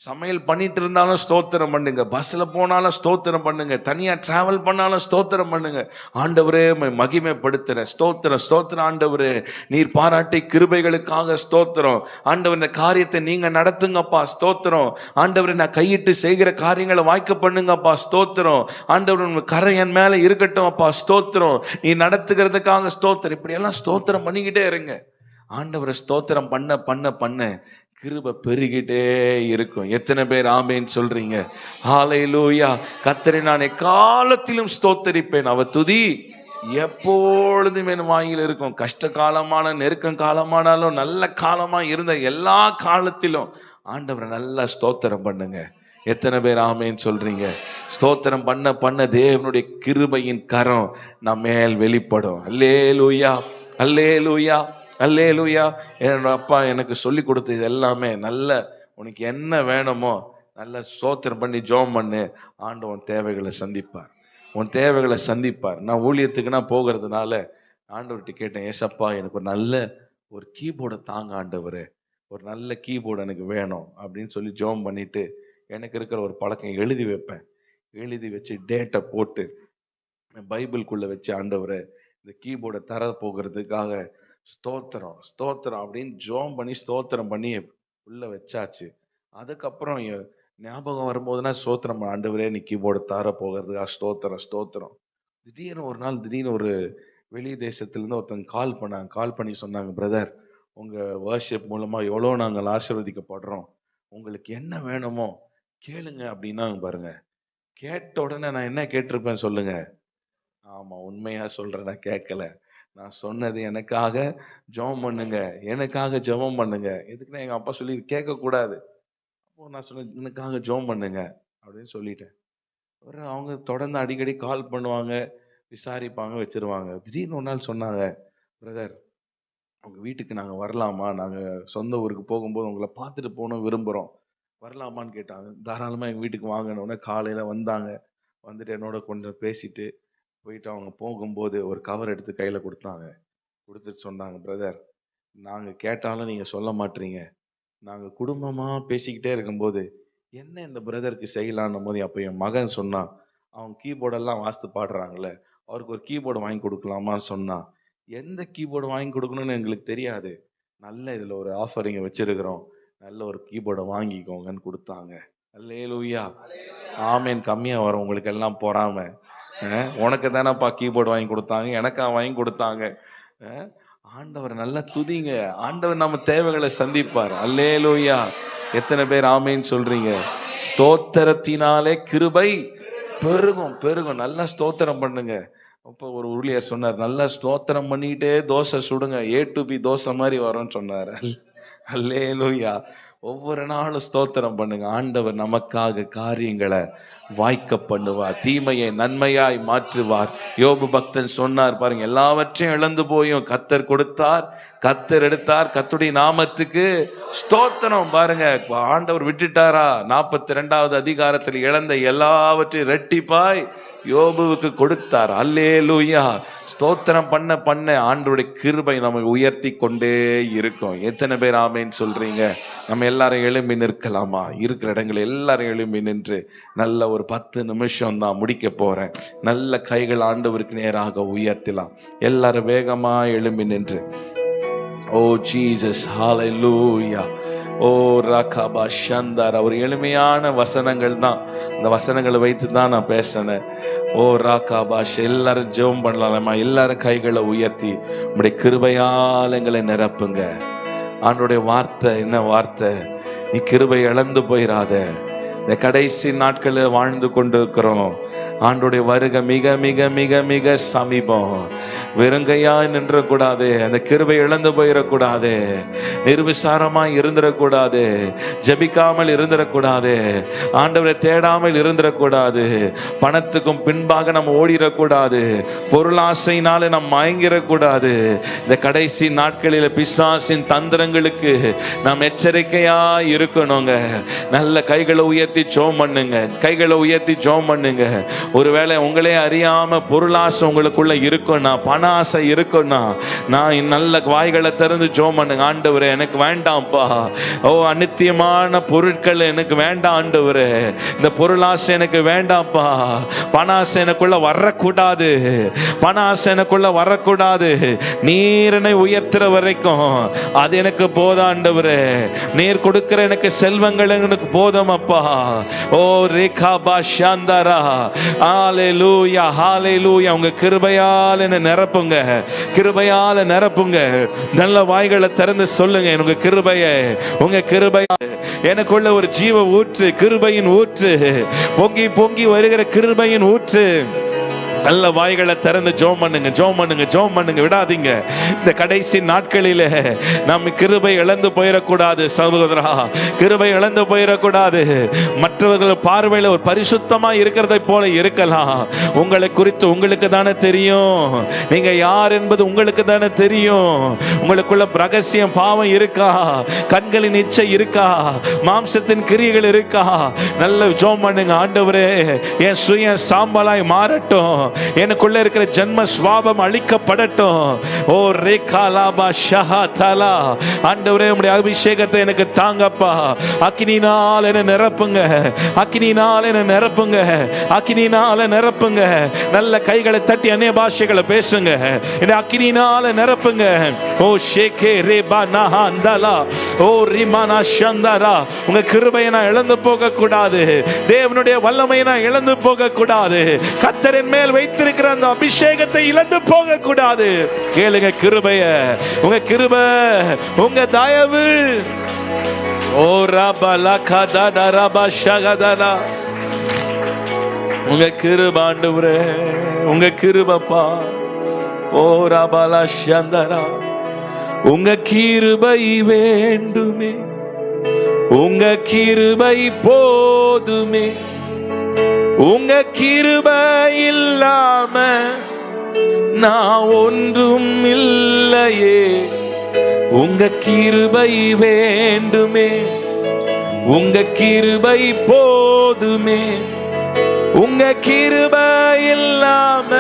சமையல் பண்ணிட்டு இருந்தாலும் ஸ்தோத்திரம் பண்ணுங்க. பஸ்ல போனாலும் ஸ்தோத்திரம் பண்ணுங்க. தனியா டிராவல் பண்ணாலும் ஸ்தோத்திரம் பண்ணுங்க. ஆண்டவரே மகிமைப்படுத்துறேன், ஸ்தோத்திரம் ஸ்தோத்திரம். ஆண்டவரே நீர் பாராட்டி கிருபைகளுக்காக ஸ்தோத்திரம். ஆண்டவர் இந்த காரியத்தை நீங்க நடத்துங்கப்பா, ஸ்தோத்திரம். ஆண்டவரை நான் கையிட்டு செய்கிற காரியங்களை வாய்க்க பண்ணுங்கப்பா, ஸ்தோத்திரம். ஆண்டவர் கரை என் மேல இருக்கட்டும் அப்பா, ஸ்தோத்திரம். நீ நடத்துகிறதுக்காக ஸ்தோத்திரம். இப்படியெல்லாம் ஸ்தோத்திரம் பண்ணிக்கிட்டே இருங்க. ஆண்டவரை ஸ்தோத்திரம் பண்ண பண்ண பண்ண கிருபை பெருகிட்டே இருக்கும். எத்தனை பேர் ஆமேன்னு சொல்றீங்க? ஹல்லேலூயா. கர்த்தரை நான் எக்காலத்திலும் ஸ்தோத்தரிப்பேன், அவர் துதி எப்பொழுதும் என் வாயில் இருக்கும். கஷ்ட காலமான நெருக்கம் காலமானாலும் நல்ல காலமா இருந்த எல்லா காலத்திலும் ஆண்டவரை நல்லா ஸ்தோத்திரம் பண்ணுங்க. எத்தனை பேர் ஆமேன்னு சொல்றீங்க? ஸ்தோத்திரம் பண்ண பண்ண தேவனுடைய கிருபையின் கரம் நம்ம மேல் வெளிப்படும். அல்லேலூயா, அல்லேலூயா, அல்லேலூயா. என்னோட அப்பா எனக்கு சொல்லி கொடுத்தது எல்லாமே நல்ல, உனக்கு என்ன வேணுமோ நல்ல ஸ்தோத்திரம் பண்ணி ஜெபம் பண்ணு, ஆண்டவன் தேவைகளை சந்திப்பார், உன் தேவைகளை சந்திப்பார். நான் ஊழியத்துக்கு நான் போகிறதுனால ஆண்டவர்கிட்ட கேட்டேன், ஏசப்பா எனக்கு ஒரு நல்ல ஒரு கீபோர்டை தாங்க ஆண்டவரே, ஒரு நல்ல கீபோர்டு எனக்கு வேணும் அப்படின்னு சொல்லி ஜெபம் பண்ணிட்டு, எனக்கு இருக்கிற ஒரு பழக்கம் எழுதி வைப்பேன். எழுதி வச்சு டேட்டை போட்டு பைபிள்குள்ளே வச்சு, ஆண்டவரே இந்த கீபோர்டை தர போகிறதுக்காக ஸ்தோத்திரம் ஸ்தோத்திரம் அப்படின்னு ஜெபம் பண்ணி ஸ்தோத்திரம் பண்ணி உள்ளே வச்சாச்சு. அதுக்கப்புறம் ஞாபகம் வரும்போதுனா ஸ்தோத்திரம், ஆண்டவரே நீ கீபோர்டை தர போகிறதுக்காக ஸ்தோத்திரம் ஸ்தோத்திரம். திடீர்னு ஒரு நாள் ஒரு வெளி தேசத்துலேருந்து ஒருத்தவங்க கால் பண்ணி சொன்னாங்க, பிரதர் உங்கள் வர்ஷிப் மூலமாக எவ்வளோ நாங்கள் ஆசீர்வதிக்கப்படுறோம், உங்களுக்கு என்ன வேணுமோ கேளுங்க அப்படின்னாங்க பாருங்க. கேட்ட உடனே நான் என்ன கேட்டிருப்பேன் சொல்லுங்க? ஆமாம், உண்மையாக சொல்கிறேன், நான் கேட்கல. நான் சொன்னது எனக்காக ஜெபம் பண்ணுங்க, எனக்காக ஜெபம் பண்ணுங்க. எதுக்குன்னா எங்கள் அப்பா சொல்லி கேட்கக்கூடாது. அப்போ நான் சொன்னேன் எனக்காக ஜெபம் பண்ணுங்க அப்படின்னு சொல்லிட்டேன். அவங்க தொடர்ந்து அடிக்கடி கால் பண்ணுவாங்க, விசாரிப்பாங்க, வச்சிருவாங்க. திடீர்னு ஒரு நாள் சொன்னாங்க, பிரதர் உங்கள் வீட்டுக்கு நாங்கள் வரலாமா, நாங்கள் சொந்த ஊருக்கு போகும்போது உங்களை பார்த்துட்டு போகணும் விரும்புகிறோம், வரலாமான்னு கேட்டாங்க. தாராளமாக எங்கள் வீட்டுக்கு வாங்கினோடனே காலையில் வந்தாங்க. வந்துட்டு என்னோட கொஞ்சம் பேசிட்டு போயிட்டு, அவங்க போகும்போது ஒரு கவர் எடுத்து கையில் கொடுத்தாங்க. கொடுத்துட்டு சொன்னாங்க, பிரதர் நாங்கள் கேட்டாலும் நீங்கள் சொல்ல மாட்டீங்க, நாங்கள் குடும்பமாக பேசிக்கிட்டே இருக்கும்போது என்ன இந்த பிரதருக்கு செய்யலான்னும் போது, அப்போ என் மகன் சொன்னான், அவங்க கீபோர்டெல்லாம் வாசித்து பாடுறாங்களே, அவருக்கு ஒரு கீபோர்டு வாங்கி கொடுக்கலாமான்னு சொன்னான். எந்த கீபோர்டு வாங்கி கொடுக்கணும்னு எங்களுக்கு தெரியாது, நல்ல இதில் ஒரு ஆஃபரிங்கை வச்சுருக்கிறோம், நல்ல ஒரு கீபோர்டை வாங்கிக்கோங்கன்னு கொடுத்தாங்க. அல்லேலூயா, ஆமேன். கம்மியாக வரும் உங்களுக்கு எல்லாம் பொறாம. உனக்கு தானேப்பா கீபோர்டு வாங்கி கொடுத்தாங்க, எனக்கா வாங்கி கொடுத்தாங்க. ஆண்டவர் நல்லா துதிங்க, ஆண்டவர் நம்ம தேவைகளை சந்திப்பார். அல்லேலூயா. எத்தனை பேர் ஆமேன்னு சொல்றீங்க? ஸ்தோத்திரத்தினாலே கிருபை பெருகும் பெருகும். நல்லா ஸ்தோத்திரம் பண்ணுங்க. அப்போ ஒரு ஊழியர் சொன்னார், நல்லா ஸ்தோத்திரம் பண்ணிட்டே dosa சுடுங்க, A to B dosa மாதிரி வரும்னு சொன்னார். அல்லேலூயா. ஒவ்வொரு நாளும் ஸ்தோத்திரம் பண்ணுங்க. ஆண்டவர் நமக்காக காரியங்களை வாய்க்க பண்ணுவார், தீமையை நன்மையாய் மாற்றுவார். யோபு பக்தன் சொன்னார் பாருங்க, எல்லாவற்றையும் இழந்து போயும் கர்த்தர் கொடுத்தார், கர்த்தர் எடுத்தார், கர்த்தருடைய நாமத்துக்கு ஸ்தோத்திரம். பாருங்க, ஆண்டவர் விட்டுட்டாரா? 42வது அதிகாரத்தில் இழந்த எல்லாவற்றையும் இரட்டிப்பாய் யோபுவுக்கு கொடுத்தார். அல்லேலூயா. ஸ்தோத்திரம் பண்ண பண்ண ஆண்டவருடைய கிருபை நம்மை உயர்த்தி கொண்டே இருக்கும். எத்தனை பேர் ஆமேன்னு சொல்றீங்க? நம்ம எல்லாரும் எழும்பி நிற்கலாமா? இருக்கிற இடங்கள் எல்லாரும் எழும்பி நின்று நல்ல ஒரு 10 நிமிஷம் தான் முடிக்க போறேன். நல்ல கைகள் ஆண்டவருக்கு நேராக உயர்த்தலாம். எல்லாரும் வேகமா எழும்பி நின்று, ஓ ஜீசஸ், ஹalleluya, ஓ ராகாபா ஷந்தார். ஒரு எளிமையான வசனங்கள் தான், இந்த வசனங்களை வைத்து தான் நான் பேசினேன். ஓ ராகாபாஷ். எல்லாரும் ஜெபம் பண்ணலாமா? எல்லாரும் கைகளை உயர்த்தி உங்களுடைய கிருபையால் எங்களை நிரப்புங்க. ஆண்டவருடைய வார்த்தை என்ன வார்த்தை? நீ கிருபை இழந்து போயிடாத. இந்த கடைசி நாட்களில் வாழ்ந்து கொண்டிருக்கிறோம். ஆண்டோடைய வருகை மிக மிக மிக மிக சமீபம். வெறுங்கையா நின்றக்கூடாது, அந்த கிருபை இழந்து போயிடக்கூடாது, நிர்விசாரமாய் இருந்துடக்கூடாது, ஜபிக்காமல் இருந்துடக்கூடாது, ஆண்டவரை தேடாமல் இருந்துடக்கூடாது, பணத்துக்கும் பின்பாக நம்ம ஓடிடக்கூடாது, பொருளாசையினால நம்ம மயங்கிடக்கூடாது. இந்த கடைசி நாட்களில் பிசாசின் தந்திரங்களுக்கு நாம் எச்சரிக்கையா இருக்கணுங்க. நல்ல கைகளை உயர்த்தி ஜெபம் பண்ணுங்க, கைகளை உயர்த்தி ஜெபம் பண்ணுங்க. ஒருவேளை உங்களே அறியாம பொருளாசை உங்களுக்குள்ள இருக்குன்னா, பண ஆசை இருக்குன்னா, நான் நல்ல வாய்களை திறந்து ஜெபம் பண்ணுங்க. ஆண்டவரே எனக்கு வேண்டாம்ப்பா, ஓ அநித்தியமான பொருட்கள் எனக்கு வேண்டாம் ஆண்டவரே, இந்த பொருளாசை எனக்கு வேண்டாம்ப்பா, பண ஆசை எனக்குள்ள வரக்கூடாது, பண ஆசை எனக்குள்ள வரக்கூடாது. நீரனை உயர்த்துற வரைக்கும் அது எனக்கு போதும் ஆண்டவரே. நீர் கொடுக்கிற எனக்கு செல்வங்கள் எனக்கு போதும் அப்பா. ஓ ரேகா பாஷாந்தாரா, ஹalleluya ஹalleluya. உங்க கிருபையால் என்ன நிரப்புங்க, கிருபையால் நிரப்புங்க. நல்ல வாய்களை திறந்து சொல்லுங்க, உங்க கிருபையை, உங்க கிருபையா எனக்குள்ள ஒரு ஜீவ ஊற்று, கிருபையின் ஊற்று, பொங்கி பொங்கி வருகிற கிருபையின் ஊற்று நல்ல வாய்களை திறந்து ஜெபம் பண்ணுங்க, ஜெபம் பண்ணுங்க, ஜெபம் பண்ணுங்க, விடாதீங்க. இந்த கடைசி நாட்களிலே நம்ம கிருபை இழந்து போயிடக்கூடாது சகோதரா, கிருபை இழந்து போயிடக்கூடாது. மற்றவர்கள் பார்வையில் ஒரு பரிசுத்தமா இருக்கிறதை போல இருக்கலாம். உங்களை குறித்து உங்களுக்கு தானே தெரியும், நீங்க யார் என்பது உங்களுக்கு தானே தெரியும். உங்களுக்குள்ள ரகசியம் பாவம் இருக்கா, கண்களின் இச்சை இருக்கா, மாம்சத்தின் கிரியைகள் இருக்கா? நல்ல ஜெபம் பண்ணுங்க. ஆண்டவரே, என் சுய சாம்பலாய் மாறட்டும், எனக்குள்ள இருக்கிற ஜன்ம சுவாபம் அழிக்கப்படட்டும். ஓ ரேகாலாபா ஷஹாதலா, ஆண்டவரே உம்முடைய அபிஷேகத்தை எனக்கு தாங்கப்பா. அக்கினினால் என்ன நிரப்புங்க, அக்கினினால் என்ன நிரப்புங்க, அக்கினினால நிரப்புங்க. நல்ல கைகளை தட்டி அந்நிய பாஷைகளை பேசுங்க. இந்த அக்கினினால நிரப்புங்க. ஓ ஷேகே ரேபா நஹாந்தலா, ஓ ரிமானா ஷந்தரா. உங்க கிருபையை நான் இழந்து போக கூடாது, தேவனுடைய வல்லமையை நான் இழந்து போக கூடாது, கர்த்தரின் மேல் வைத்திருக்கிற அந்த அபிஷேகத்தை இழந்து போக கூடாது. கேளுங்க கிருபைய, உங்க கிருபை, உங்க தயவு. ஓ ரபலா கதா ரபா ஷகதனா, உங்க கிருபை ஆண்டவரே, உங்க கிருபைப்பா. ஓ ரபலா ஷந்தரா, உங்க கிருபை வேண்டுமே, உங்க கிருபை போதுமே, உங்க கிருபை இல்லாம நான் ஒன்றும் இல்லையே. உங்க கிருபை வேண்டுமே, உங்க கிருபை போதுமே, உங்க கிருபை இல்லாம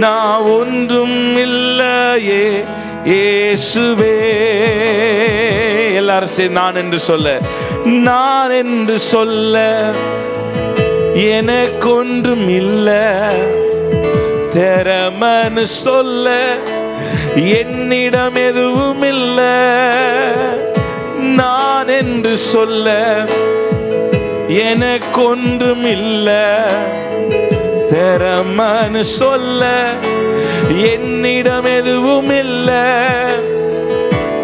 நான் ஒன்றும் இல்லையே. இயேசுவே, எல்லாரும் சரி நான் என்று சொல்ல, நான் என்று சொல்ல எனக்கொன்றும் இல்ல, திறமன்னு சொல்ல என்னிடம் எதுவும் இல்ல. நான் என்று சொல்ல எனக்கொன்றும் இல்ல, திறமன்னு சொல்ல என்னிடம் எதுவும் இல்ல.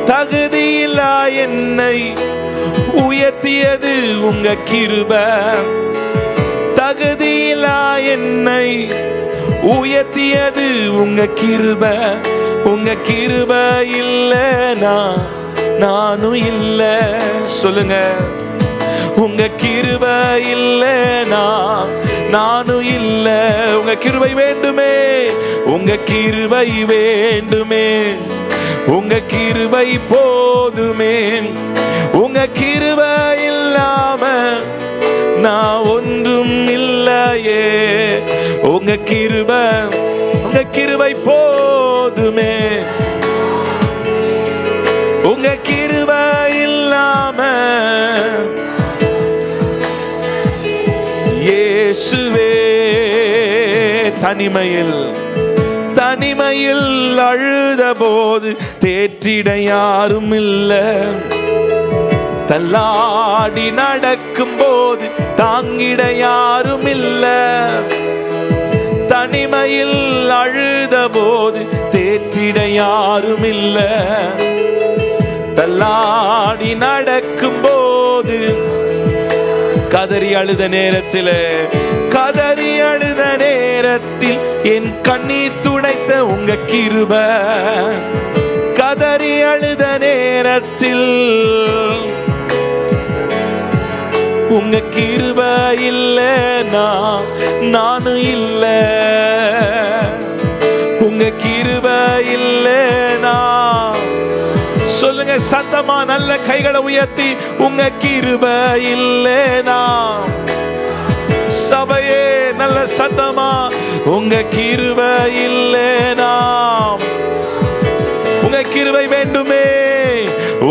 தகுதியில்லா என்னை உயர்த்தியது உங்க கிருபை, தகுதியில்லா என்னை உயர்த்தியது உங்க கிருபை. உங்க கிருபை இல்லைனா நானும் இல்ல. சொல்லுங்க, உங்க கிருபை இல்லைனா நானும் இல்ல. உங்க கிருபை வேண்டுமே, உங்க கிருபை வேண்டுமே, உங்க கிருபை போதுமே, உங்க கிருபை இல்லாம நான் ஒன்றும் இல்லையே. உங்க கிருபை, உங்க கிருபை போதுமே, உங்க கிருபை இல்லாம. இயேசுவே, தனிமையில் தனிமையில் அழுத போது தேற்றிட யாரும் இல்ல, தள்ளாடி நடக்கும் போது தாங்கிட யாரும் இல்ல. தனிமையில் அழுத போது தேற்றிட யாரும் இல்ல, தள்ளாடி நடக்கும் போது. கதறி அழுத நேரத்தில், கதறி அழுத நேரத்தில் என் கண்ணீர் துடைத்த உங்க கிருபை. கதறி அழுத நேரத்தில் உங்க கிருபை இல்லைனா நானும் இல்ல. உங்க கிருபை இல்லைனா, சொல்லுங்க சத்தமா, நல்ல கைகளை உயர்த்தி, உங்க கிருபை இல்லைனா. சபையே நல்ல சத்தமா, உங்க கிருபை இல்லைனா. உங்க கிருபை வேண்டுமே,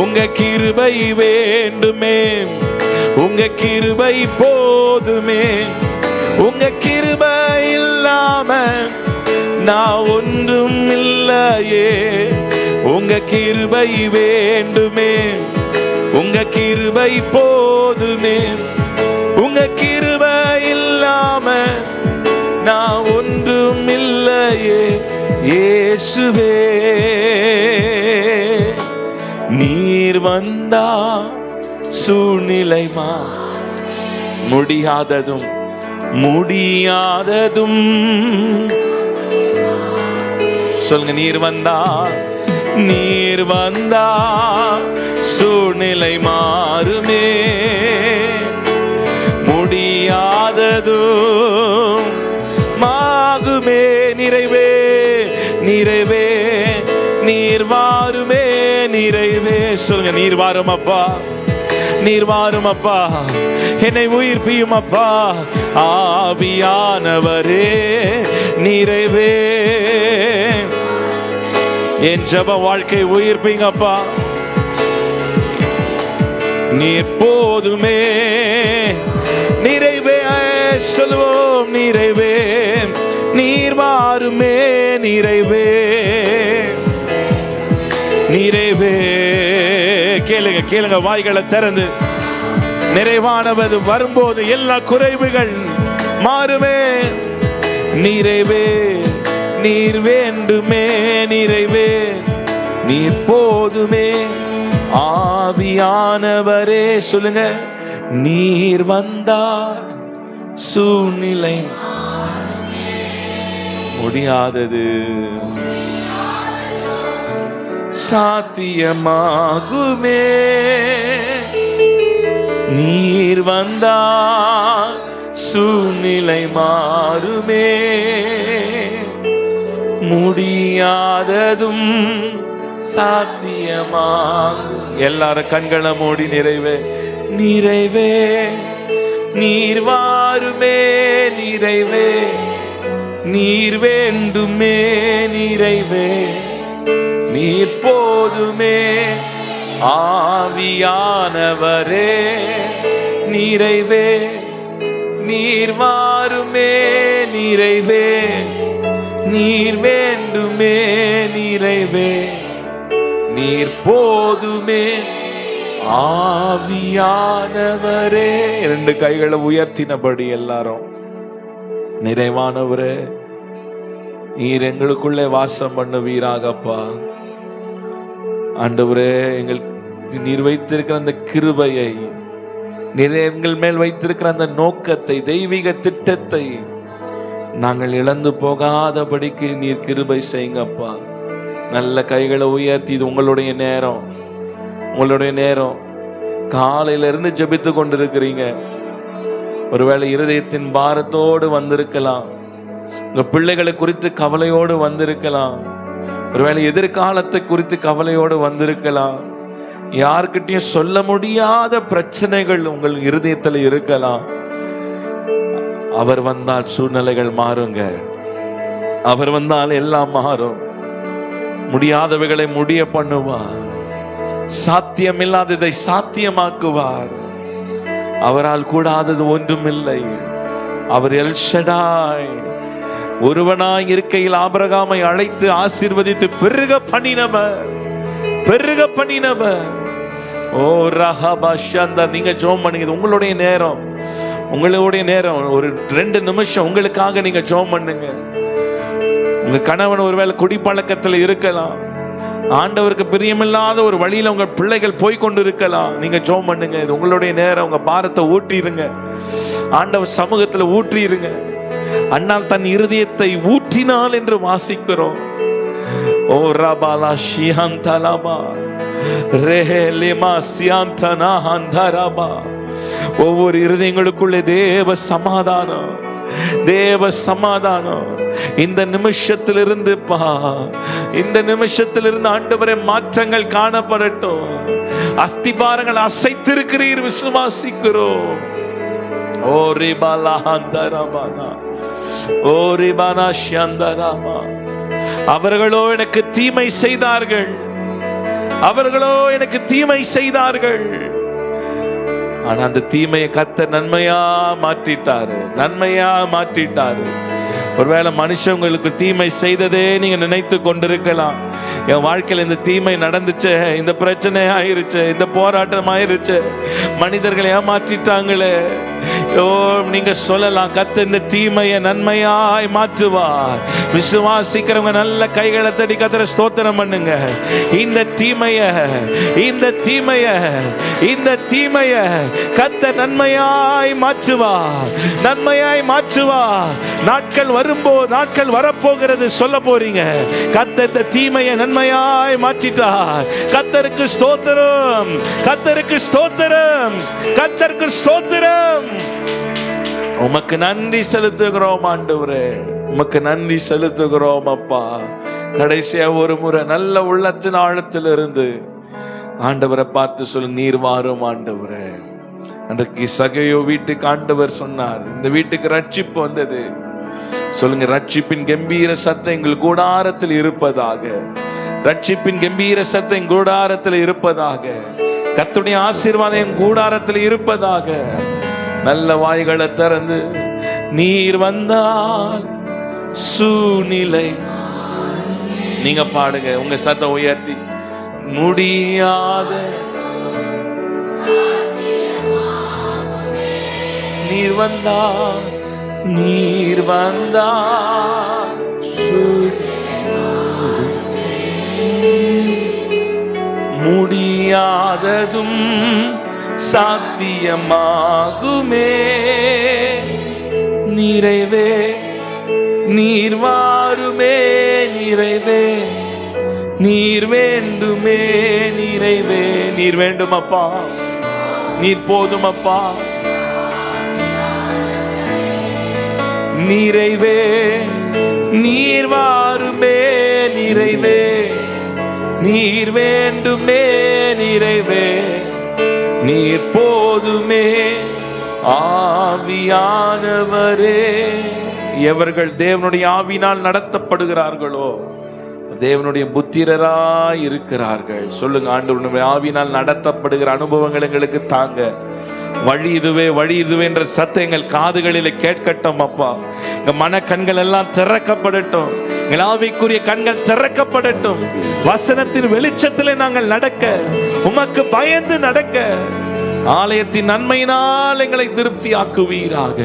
உங்க கிருபை வேண்டுமே, உங்க கிருபை போதுமே, உங்க கிருபை இல்லாம நான் ஒன்றும் இல்லையே. உங்க கிருபை வேண்டுமே, உங்க கிருபை போதுமே, உங்க கிருபை இல்லாம நான் ஒன்றும் இல்லையே. இயேசுவே, நீர் வந்தா சூழ்நிலைமா முடியாததும் முடியாததும். சொல்லுங்க, நீர் வந்தா, நீர் வந்தா சூழ்நிலை மாறுமே. முடியாததும் மாகுமே. நிறைவே, நிறைவே, நீர் வாருமே, நிறைவே. சொல்லுங்க, நீர் வாரும் அப்பா, நீர் வாரும் அப்பா, என்னை உயிர்ப்பியும் அப்பா. ஆவியானவரே நிறைவே, என் ஜெப வாழ்க்கை உயிர்ப்பிங்கப்பா. நீர் போதுமே, நிறைவே. சொல்லுவோம், நிறைவே, நீர் வாருமே, நிறைவே, நிறைவே. கேளுங்க, கேளுங்க, வாய்களை திறந்து. நிறைவானவது வரும்போது எல்லா குறைவுகள் மாறுமே. நிறைவே, நீர் வேண்டுமே, நிறைவே, நீர் போதுமே. ஆவியானவரே சொல்லுங்க, நீர் வந்தார் சூழ்நிலை முடியாதது சாத்தியமாகுமே. நீர் வந்தார் சூழ்நிலை மாறுமே. முடியாததும் சாத்தியமாகும். எல்லாரும் கண்களை மூடி. நிறைவே, நிறைவே, நீர் வாருமே, நிறைவே, நீர் வேண்டுமே, நிறைவே, நீர் போதுமே. ஆவியானவரே நிறைவே, நீர் வாருமே, நிறைவே, நீர் வேண்டுமே, நிறைவே, நீர் போதுமே. ஆவியானவரே. 2 கைகளை உயர்த்தினபடி எல்லாரும், நிறைவானவரே நீர் எங்களுக்குள்ளே வாசம் பண்ணுவீராகப்பா. ஆண்டவரே, எங்களுக்கு நீர் வைத்திருக்கிற அந்த கிருபையை, நீர் எங்கள் மேல் வைத்திருக்கிற அந்த நோக்கத்தை, தெய்வீக திட்டத்தை நாங்கள் இழந்து போகாதபடிக்கு நீர் கிருபை செய்யுங்கப்பா. நல்ல கைகளை உயர்த்தி. இது உங்களுடைய நேரம், உங்களுடைய நேரம். காலையில இருந்து ஜெபித்து கொண்டிருக்கிறீங்க. ஒருவேளை இருதயத்தின் பாரத்தோடு வந்திருக்கலாம். உங்க பிள்ளைகளை குறித்து கவலையோடு வந்திருக்கலாம். ஒருவேளை எதிர்காலத்தை குறித்து கவலையோடு வந்திருக்கலாம். யார்கிட்டையும் சொல்ல முடியாத பிரச்சனைகள் உங்கள் இருதயத்தில் இருக்கலாம். அவர் வந்தால் சூழ்நிலைகள் மாறுங்க. அவர் வந்தால் எல்லாம் மாறும். முடியாதவைகளை முடிய பண்ணுவார். சாத்தியமில்லாததை சாத்தியமாக்குவார். அவரால் கூடாதது ஒன்றுமில்லை. அவர் எல் ஷடாய். ஒருவனாய் இருக்கையில் ஆபிரகாமை அழைத்து ஆசீர்வதித்து பெருக பண்ணினவர், பெருக பண்ணினவர். ஓ ரஹபா ஷந்தா. நீங்க ஜெபம் பண்ணுங்க. உங்களுடைய நேரம், உங்களுடைய நேரம். ஒரு 2 நிமிஷம் உங்களுக்காக நீங்க ஜெபம் பண்ணுங்க. உங்க கணவன் ஒருவேளை குடிப்பழக்கத்தில் இருக்கலாம். ஆண்டவருக்கு பிரியமில்லாத ஒரு வழியில உங்க பிள்ளைகள் போய்கொண்டு இருக்கலாம். நீங்க ஜெபம் பண்ணுங்க. இது உங்களுடைய நேரம். உங்க பாரத்தை ஊற்றிருங்க. ஆண்டவர் சமூகத்துல ஊற்றிருங்க. அண்ணால் தன் இருதயத்தை ஊற்றினாள் என்று வாசிக்கிறோம். ஓ ரபாலா ஷியாந்தலமா ரெஹலிமா சியாந்தனா ஹந்தரபா. ஒவ்வொரு இருதயங்களுக்குள்ளே தேவ சமாதானம், தேவ சமாதானம். இந்த நிமிஷத்திலிருந்து இந்த நிமிஷத்திலிருந்து ஆண்டவரே மாற்றங்கள் காணப்படட்டும். அஸ்திபாரங்கள் அசைத்திருக்கிறீர், விசுவாசிக்கிறோம். ஓ ரிபாலா ஹந்தரபானா, ஓ ரிபானா ஷந்தரமா. அவர்களோ எனக்கு தீமை செய்தார்கள், அவர்களோ எனக்கு தீமை செய்தார்கள். ஆனா அந்த தீமையை கர்த்தர் நன்மையா மாற்றிட்டாரு, நன்மையா மாற்றிட்டாரு. ஒருவேளை மனுஷங்களுக்கு தீமை செய்ததே நீங்க நினைத்து கொண்டிருக்கலாம். என் வாழ்க்கையில் இந்த தீமை நடந்துச்சு, இந்த பிரச்சனை ஆயிருச்சு, இந்த போராட்டம் ஆயிருச்சு, மனிதர்களை ஏமாற்றிட்டாங்களே, நீங்க சொல்லலாம், கர்த்தர் இந்த தீமையை நன்மையாய் மாற்றுவார். விசுவாசிக்கிறவங்க நல்ல கைகளை தட்டி கர்த்தரை ஸ்தோத்திரம் பண்ணுங்க. இந்த தீமைய கர்த்தர் நன்மையாய் மாற்றுவார், நன்மையாய் மாற்றுவார். நாட்கள் வரப்போகிறது சொல்ல போறீங்க. கர்த்தர் இந்த தீமையை நன்மையாய் மாற்றிட்டார். கர்த்தருக்கு ஸ்தோத்திரம், கர்த்தருக்கு ஸ்தோத்திரம், கர்த்தருக்கு ஸ்தோத்திரம். உமக்கு நன்றி செலுத்துகிறோம் ஆண்டவரே, உமக்கு நன்றி செலுத்துகிறோம் அப்பா. கடைசியா ஒரு முறை நல்ல உள்ளத்தின் ஆழத்தில் இருந்து ஆண்டவரை பார்த்து சொல்லு, நீர் வாரும் ஆண்டவரே. அன்றைக்கு சகையோ வீட்டுக்கு ஆண்டவர் சொன்னார், இந்த வீட்டுக்கு ரட்சிப்பு வந்தது. சொல்லுங்க, ரட்சிப்பின் கம்பீர சத்தம் எங்கள் கூடாரத்தில் இருப்பதாக, ரட்சிப்பின் கம்பீர சத்தம் எங்கள் கூடாரத்தில் இருப்பதாக, கர்த்தருடைய ஆசீர்வாதம் என் கூடாரத்தில் இருப்பதாக. நல்ல வாய்களை திறந்து நீர் வந்தால் சூழ்நிலை, நீங்க பாடுங்க உங்க சத்தம் உயர்த்தி. முடியாத நீர் வந்தால், நீர் வந்தால் முடியாததும் சாத்தியமாகுமே. நிறைவே நீர் வாருமே, நிறைவே நீர் வேண்டுமே, நிறைவே நீர் வேண்டுமப்பா, நீர் போதுமப்பா. நிறைவே நீர் வாருமே, நிறைவே நீர் வேண்டுமே, நிறைவே நீர் போதுமே. ஆவியானவரே, எவர்கள் தேவனுடைய ஆவினால் நடத்தப்படுகிறார்களோ தேவனுடைய புத்திரராய் இருக்கிறார்கள். சொல்லுங்க, ஆண்டவருடைய ஆவினால் நடத்தப்படுகிற அனுபவங்கள் எங்களுக்கு தாங்க. வழி இதுவே, வழி இதுவே என்ற சத்தம் எங்கள் காதுகளில் கேட்கட்டும் அப்பா. எங்க மன கண்கள் எல்லாம் திறக்கப்படட்டும், எங்கள் ஆவிக்குரிய கண்கள் திறக்கப்படட்டும். வசனத்தின் வெளிச்சத்திலே நாங்கள் நடக்க, உமக்கு பயந்து நடக்க, ஆலயத்தின் நன்மையினால் எங்களை திருப்தி ஆக்குவீராக.